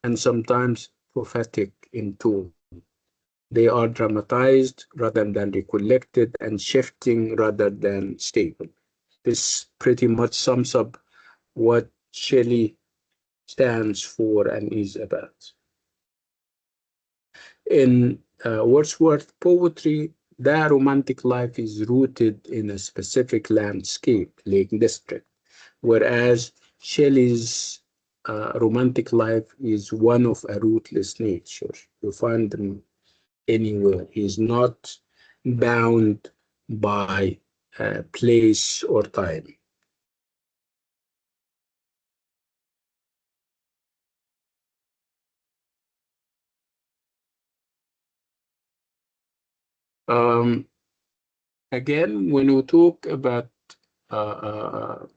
and sometimes prophetic in tone. They are dramatized rather than recollected and shifting rather than stable. This pretty much sums up what Shelley stands for and is about. In Wordsworth poetry, the romantic life is rooted in a specific landscape, Lake District, whereas Shelley's romantic life is one of a rootless nature. You find them anywhere. He's not bound by place or time. Um, Again, when we talk about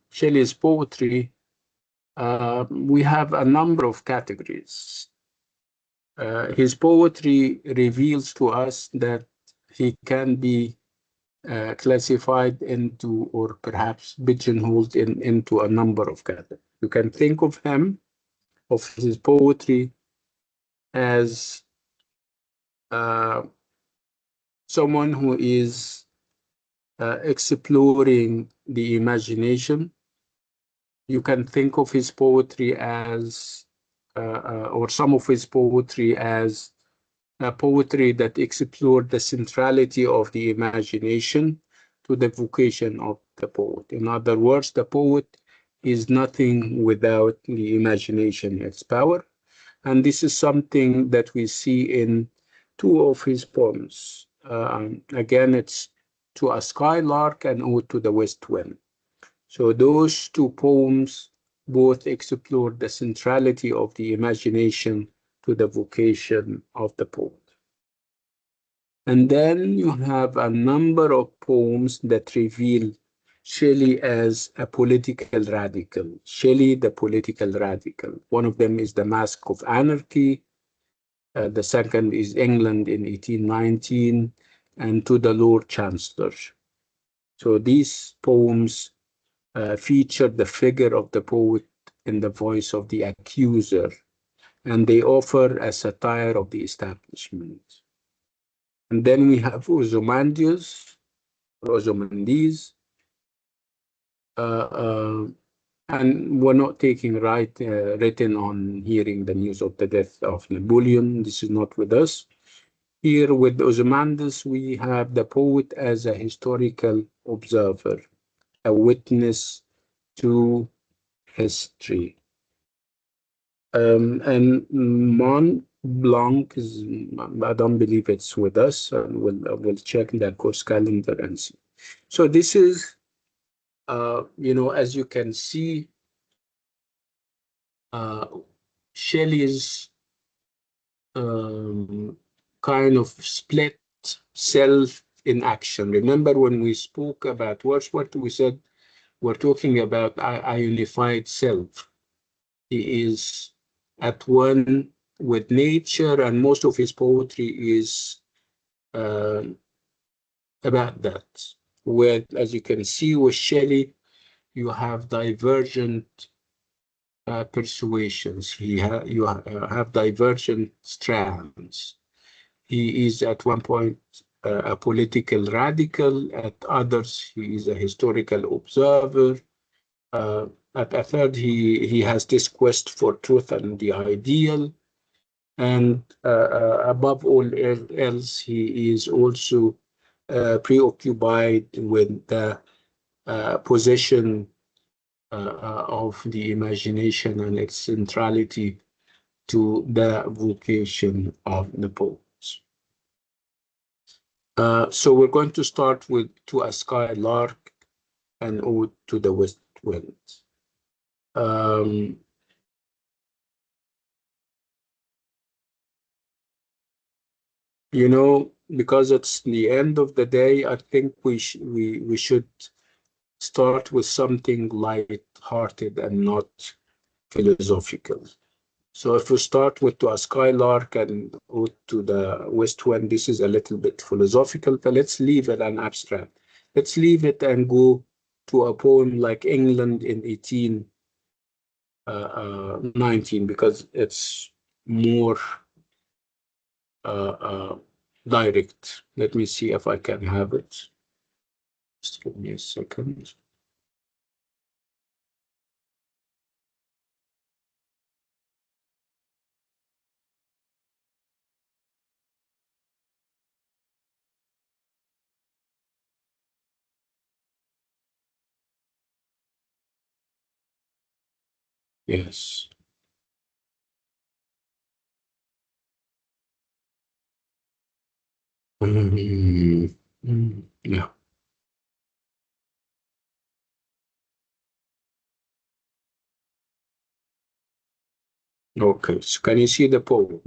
Shelley's poetry, we have a number of categories. His poetry reveals to us that he can be classified into, or perhaps pigeonholed into a number of categories. You can think of him, of his poetry, as uh, someone who is exploring the imagination. You can think of his poetry as, or some of his poetry as, poetry that explored the centrality of the imagination to the vocation of the poet. In other words, the poet is nothing without the imagination, its power. And this is something that we see in two of his poems. Again, it's To a Skylark and Ode to the West Wind. So those two poems both explore the centrality of the imagination to the vocation of the poet. And then you have a number of poems that reveal Shelley as a political radical. Shelley, the political radical. One of them is The Mask of Anarchy. The second is England in 1819, and To the Lord Chancellor. So these poems feature the figure of the poet in the voice of the accuser, and they offer a satire of the establishment. And then we have Ozymandias, uh, uh, and we're not taking written on hearing the news of the death of Napoleon. This is not with us. Here with Ozymandias, we have the poet as a historical observer, a witness to history. And Mont Blanc is, I don't believe it's with us. We'll check the course calendar and see. So this is, as you can see, uh, Shelley's kind of split self in action. Remember when we spoke about Wordsworth, we said we're talking about a unified self. He is at one with nature, and most of his poetry is uh, about that. Where, as you can see with Shelley, you have divergent persuasions. You have divergent strands. He is at one point a political radical, at others he is a historical observer. At a third, he has this quest for truth and the ideal. And above all else, he is also preoccupied with the possession of the imagination and its centrality to the vocation of the poets. So we're going to start with To a Skylark and Ode to the West Wind. Um, because it's the end of the day, I think we should start with something light-hearted and not philosophical. So if we start with To a Skylark and Ode to the West Wind, this is a little bit philosophical, but let's leave it an abstract. Let's leave it and go to a poem like England in 1819, because it's more direct. Let me see if I can have it. Just give me a second. Yes. Yeah. Okay. So can you see the poem?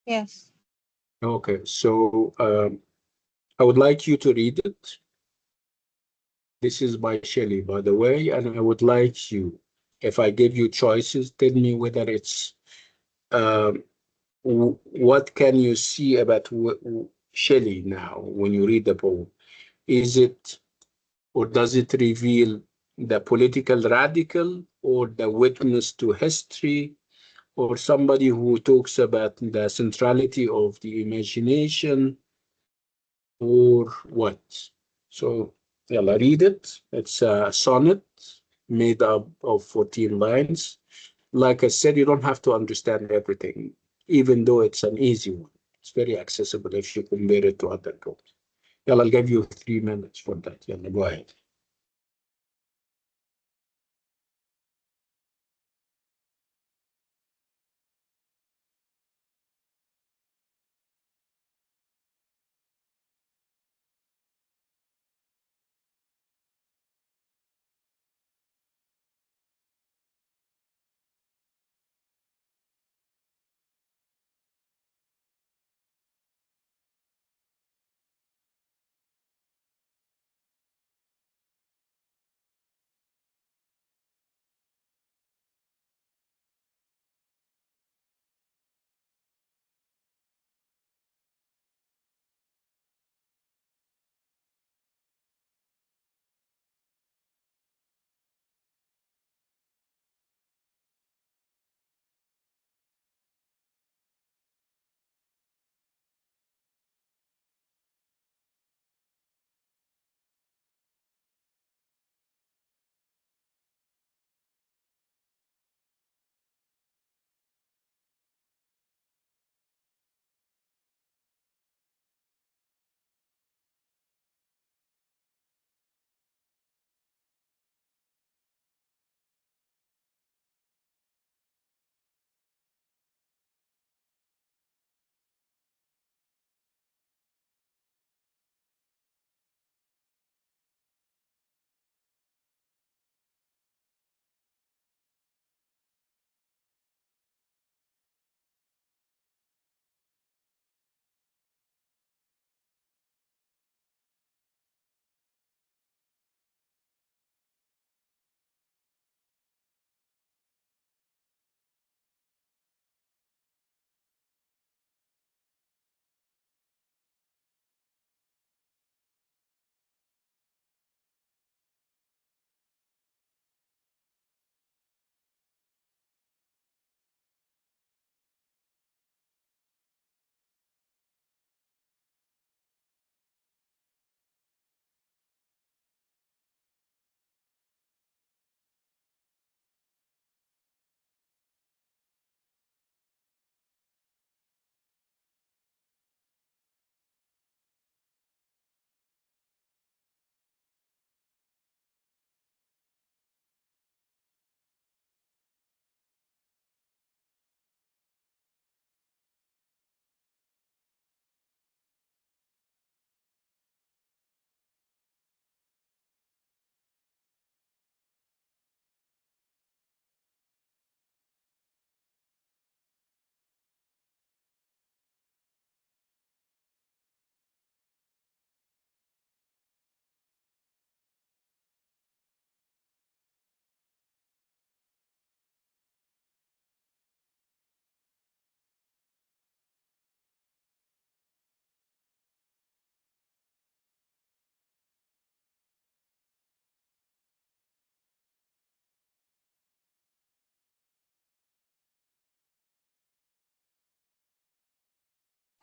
Yes. Okay. So I would like you to read it. This is by Shelley, by the way, and I would like you, if I give you choices, tell me whether it's um, what can you see about Shelley now when you read the poem? Is it, or does it reveal the political radical or the witness to history or somebody who talks about the centrality of the imagination or what? So, yalla, read it. It's a sonnet made up of 14 lines. Like I said, you don't have to understand everything, even though it's an easy one. It's very accessible if you compare it to other books. Yalla, I'll give you 3 minutes for that. Yalla, go ahead.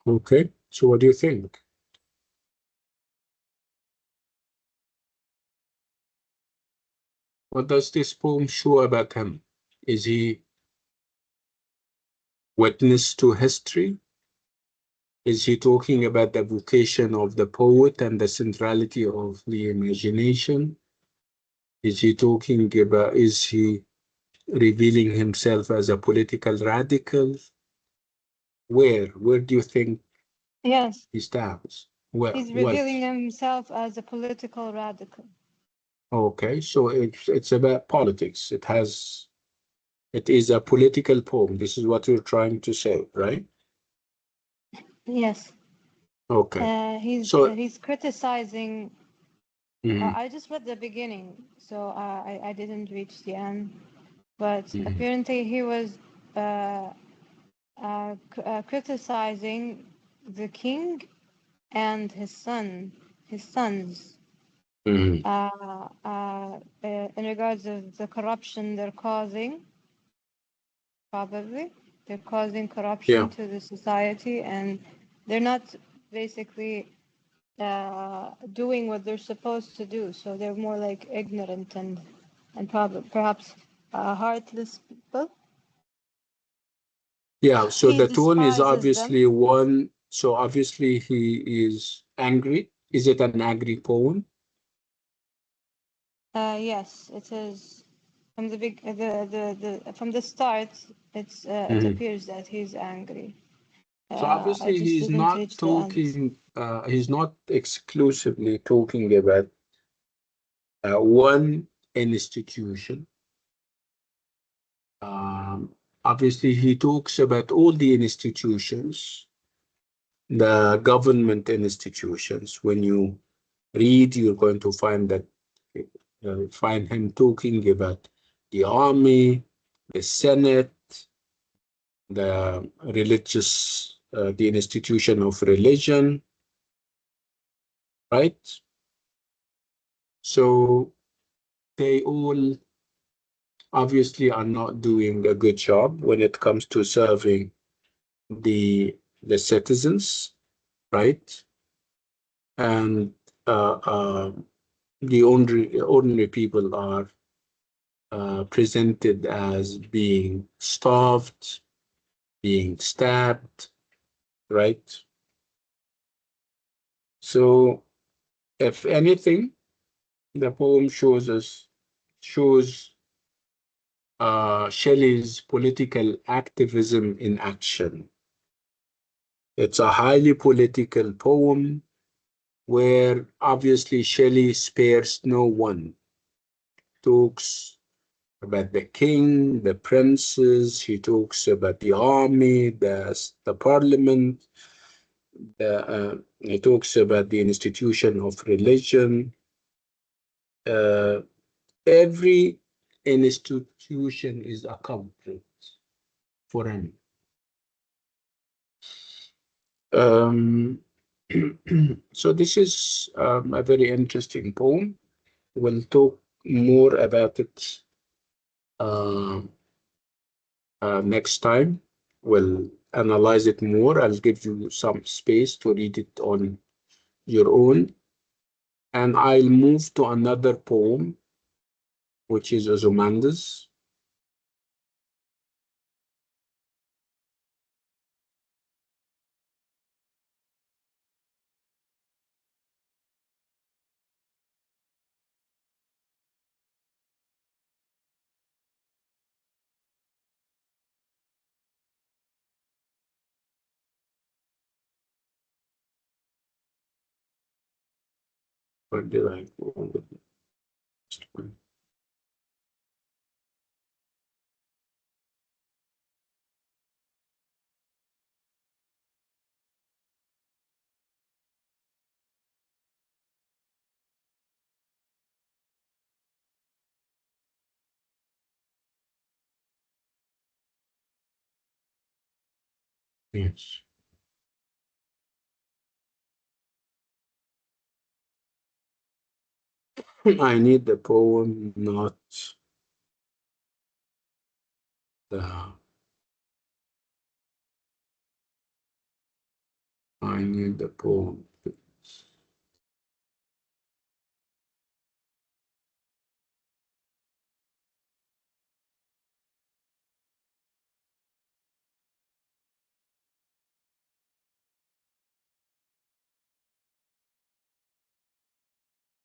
Okay, so what do you think? What does this poem show about him? Is he witness to history? Is he talking about the vocation of the poet and the centrality of the imagination? Is he talking about, is he revealing himself as a political radical? Where do you think Yes, he stands? Well, he's what? revealing himself as a political radical. Okay, so it's about politics. It is a political poem. This is what you're trying to say, right? Yes. Okay. He's So, he's criticizing. mhm, I just read the beginning, so I didn't reach the end. But mhm, apparently he was criticizing the king and his sons, mhm. in regards of the corruption they're causing. Probably they're causing corruption Yeah. to the society, and they're not basically doing what they're supposed to do. So they're more like ignorant and perhaps heartless people. Yeah. So He the tone is despises them. obviously one. So obviously he is angry. Is it an angry poem? Yes, it is from the big from the start. It Mhm. appears that he's angry. So I obviously just didn't reach the end. he's not exclusively talking about one institution. Um, Obviously, he talks about all the institutions, the government institutions. When you read, you're going to find that find him talking about the army, the Senate, the the institution of religion, right? So they all obviously are not doing a good job when it comes to serving the citizens, right? And uh, uh, the ordinary people are presented as being starved, being stabbed, right? So, if anything, the poem shows Shelley's political activism in action. It's a highly political poem where obviously Shelley spares no one. Talks about the king, the princes, he talks about the army, the parliament, he talks about the institution of religion. Uh, every institution is a culprit for him. Um, so this is a very interesting poem. We'll talk more about it uh, next time. We'll analyze it more. I'll give you some space to read it on your own. And I'll move to another poem, which is Ozymandias. What did I go with next one? Yes. I need the poem, not the. I need the poem.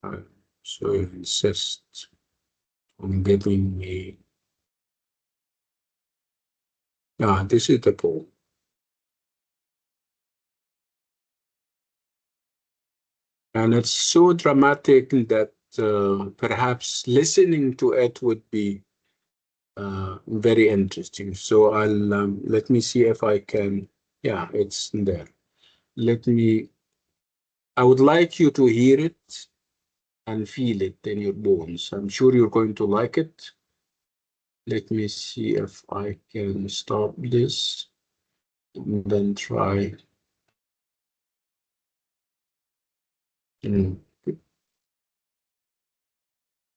I so insist. I'm giving me, this is the poem. And it's so dramatic that perhaps listening to it would be very interesting. So I'll let me see if I can. Yeah, it's there. Let me. I would like you to hear it and feel it in your bones. I'm sure you're going to like it. Let me see if I can stop this and then try. Mm.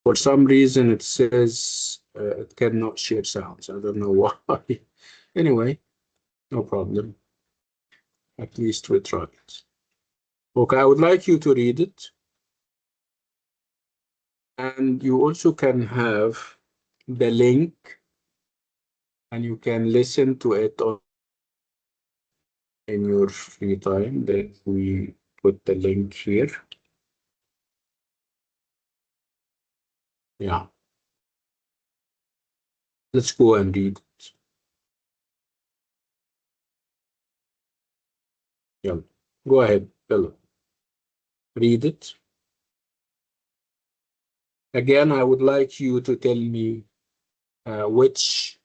For some reason, it says it cannot share sounds. I don't know why. Anyway, no problem. At least we tried. Okay, I would like you to read it. And you also can have the link and you can listen to it in your free time. Then we put the link here. Yeah. Let's go and read it. Yeah. Go ahead, Philip. Read it. Again, I would like you to tell me which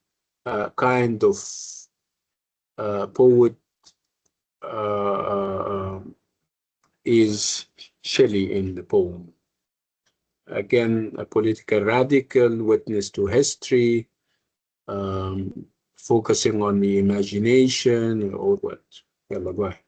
kind of poet is Shelley in the poem. Again, a political radical, witness to history, focusing on the imagination or what? Yalla, go ahead.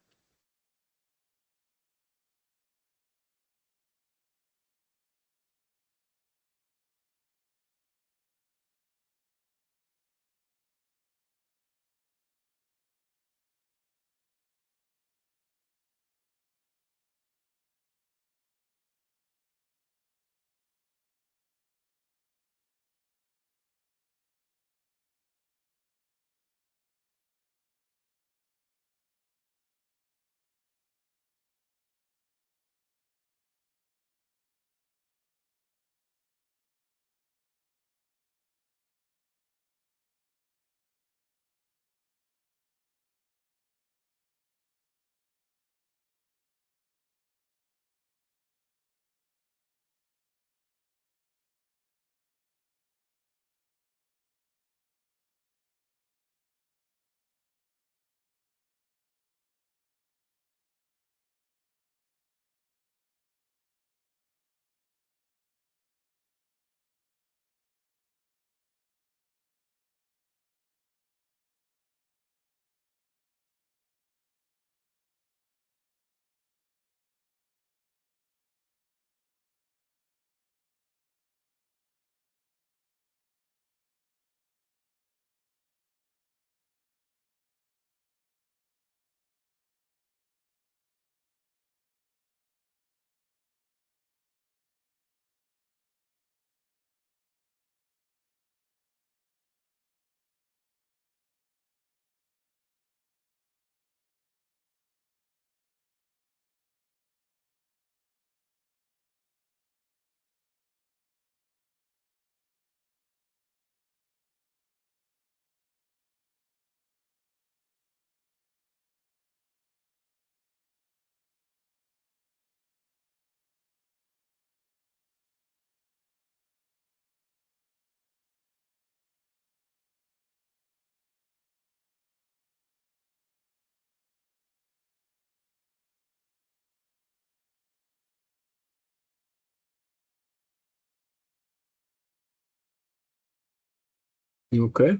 Okay.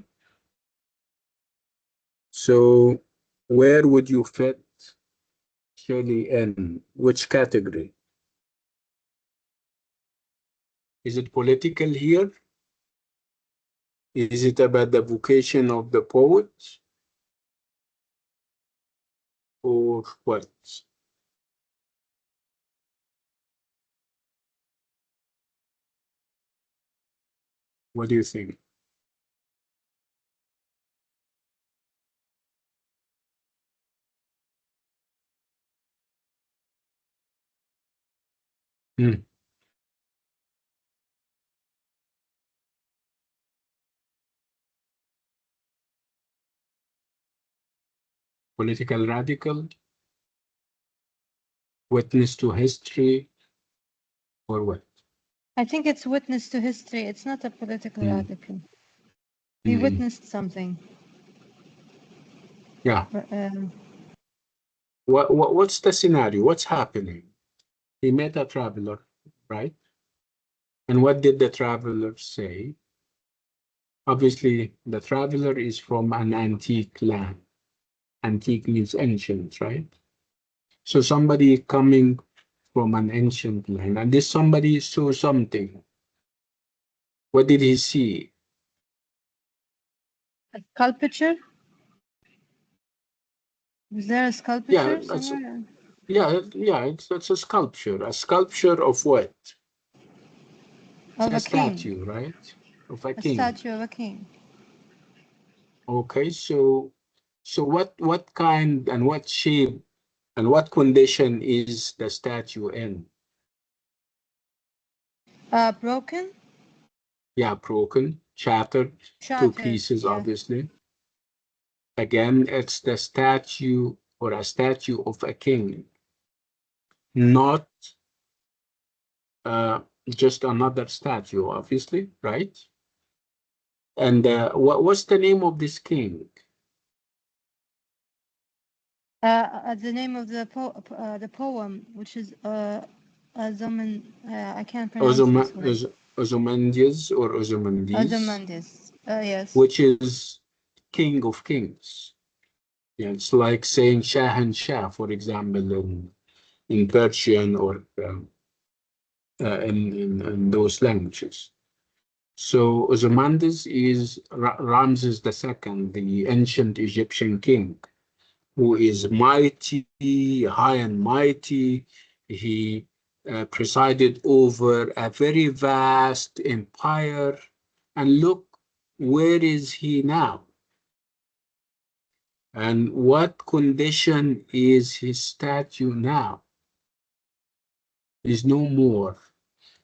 So where would you fit Shelley in? Which category? Is it political here? Is it about the vocation of the poet? Or what? What do you think? Hmm. Political radical, witness to history, or what? I think it's witness to history. It's not a political Mm. radical. He Mm. witnessed something. Yeah. Um, What's the scenario? What's happening? He met a traveler, right? And what did the traveler say? Obviously, the traveler is from an antique land. Antique means ancient, right? So somebody coming from an ancient land, and this somebody saw something. What did he see? a sculpture? Was there a Yeah, sculpture somewhere? it's a sculpture. A sculpture of what? Of A a king. statue, right? Of a A king. statue of a king. Okay, so what kind and what shape and what condition is the statue in? Broken? Yeah, broken, shattered to Shattered, pieces, yeah. obviously. Again, it's the statue or a statue of a king, not uh, just another statue, obviously, right? And what's the name of this king? The name of the poem, which is Azoman, I can't pronounce this word. Ozymandias or Ozymandias, Ozymandias. Yes. which is king of kings. Yeah, it's like saying Shah and Shah, for example, in Persian or in those languages. So Ozymandias is Ramses II, the ancient Egyptian king, who is mighty, high and mighty. He presided over a very vast empire. And look, where is he now? And what condition is his statue now? Is no more.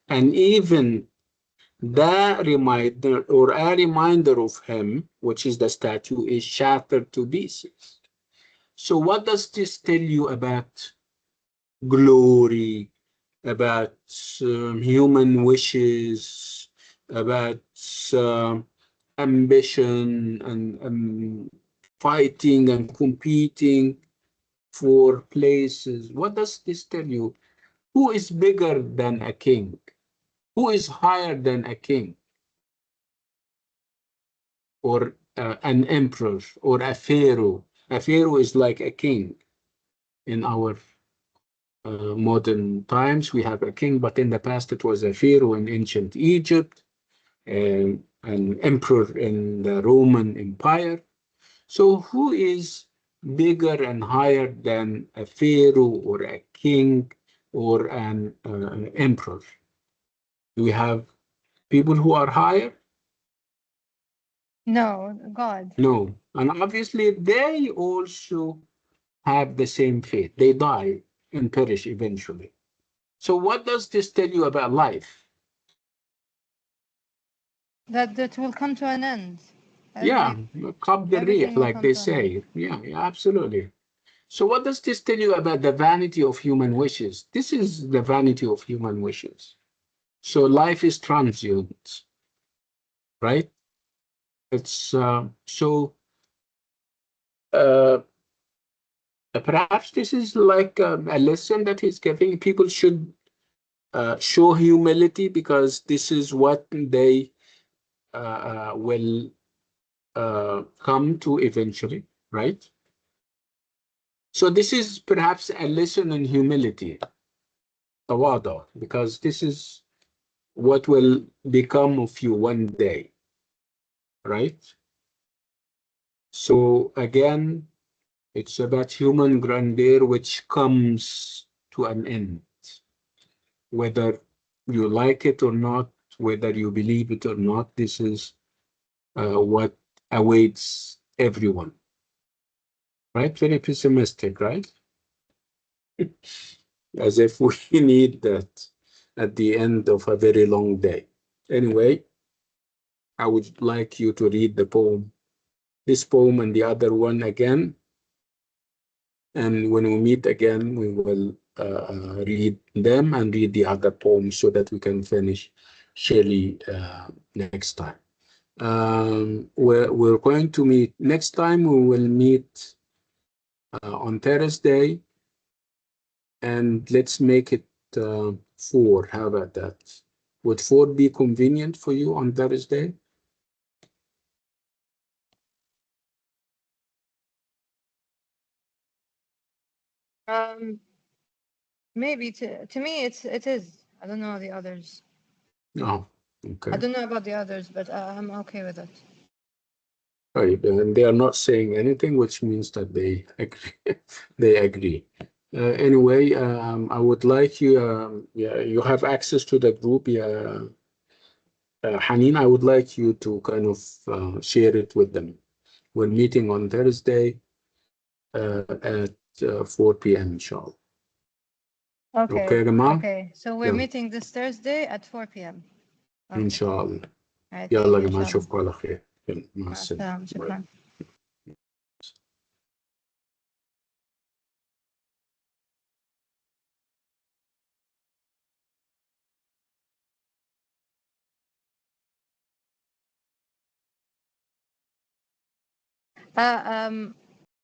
And even the reminder or a reminder of him, which is the statue, is shattered to pieces. So what does this tell you about glory, about human wishes, about um ambition and fighting and competing for places? What does this tell you? Who is bigger than a king? Who is higher than a king or an emperor or a pharaoh? A pharaoh is like a king in our modern times. We have a king, but in the past it was a pharaoh in ancient Egypt, an emperor in the Roman Empire. So who is bigger and higher than a pharaoh or a king or an emperor? Do we have people who are higher? No, God. No. And obviously they also have the same fate. They die and perish eventually. So what does this tell you about life? That will come to an end. Yeah, Qab Everything will like come they to an end. say. Yeah, absolutely. So what does this tell you about the vanity of human wishes? This is the vanity of human wishes. So life is transient, right? It's uh, perhaps this is like a lesson that he's giving. People should show humility because this is what they will come to eventually, right? So this is perhaps a lesson in humility, tawadu, because this is what will become of you one day, right? So again, it's about human grandeur, which comes to an end, whether you like it or not, whether you believe it or not. This is what awaits everyone, right? Very pessimistic, right? As if we need that at the end of a very long day. Anyway, I would like you to read the poem, this poem and the other one again, And when we meet again, we will read them and read the other poems so that we can finish Shelley next time. We're going to meet next time. We will meet on Thursday, and let's make it 4. How about that? Would 4 be convenient for you on Thursday? Maybe to me it is. I don't know the others. Oh, I okay. don't know about the others, but I'm okay with it. Right, and they are not saying anything, which means that they agree. They agree. Anyway, I would like you. Yeah, you have access to the group. Yeah, Haneen, I would like you to kind of share it with them. We're meeting on Thursday at 4 p.m. inshallah. Okay, Okay. Jamal? Okay. So we're Yeah, meeting this Thursday at 4 p.m. Okay. inshallah. All right. يلا Thank يا you. جماعة Inshallah. نشوفكم على خير. يلا مع مع السلامة. السلامة. شكرا.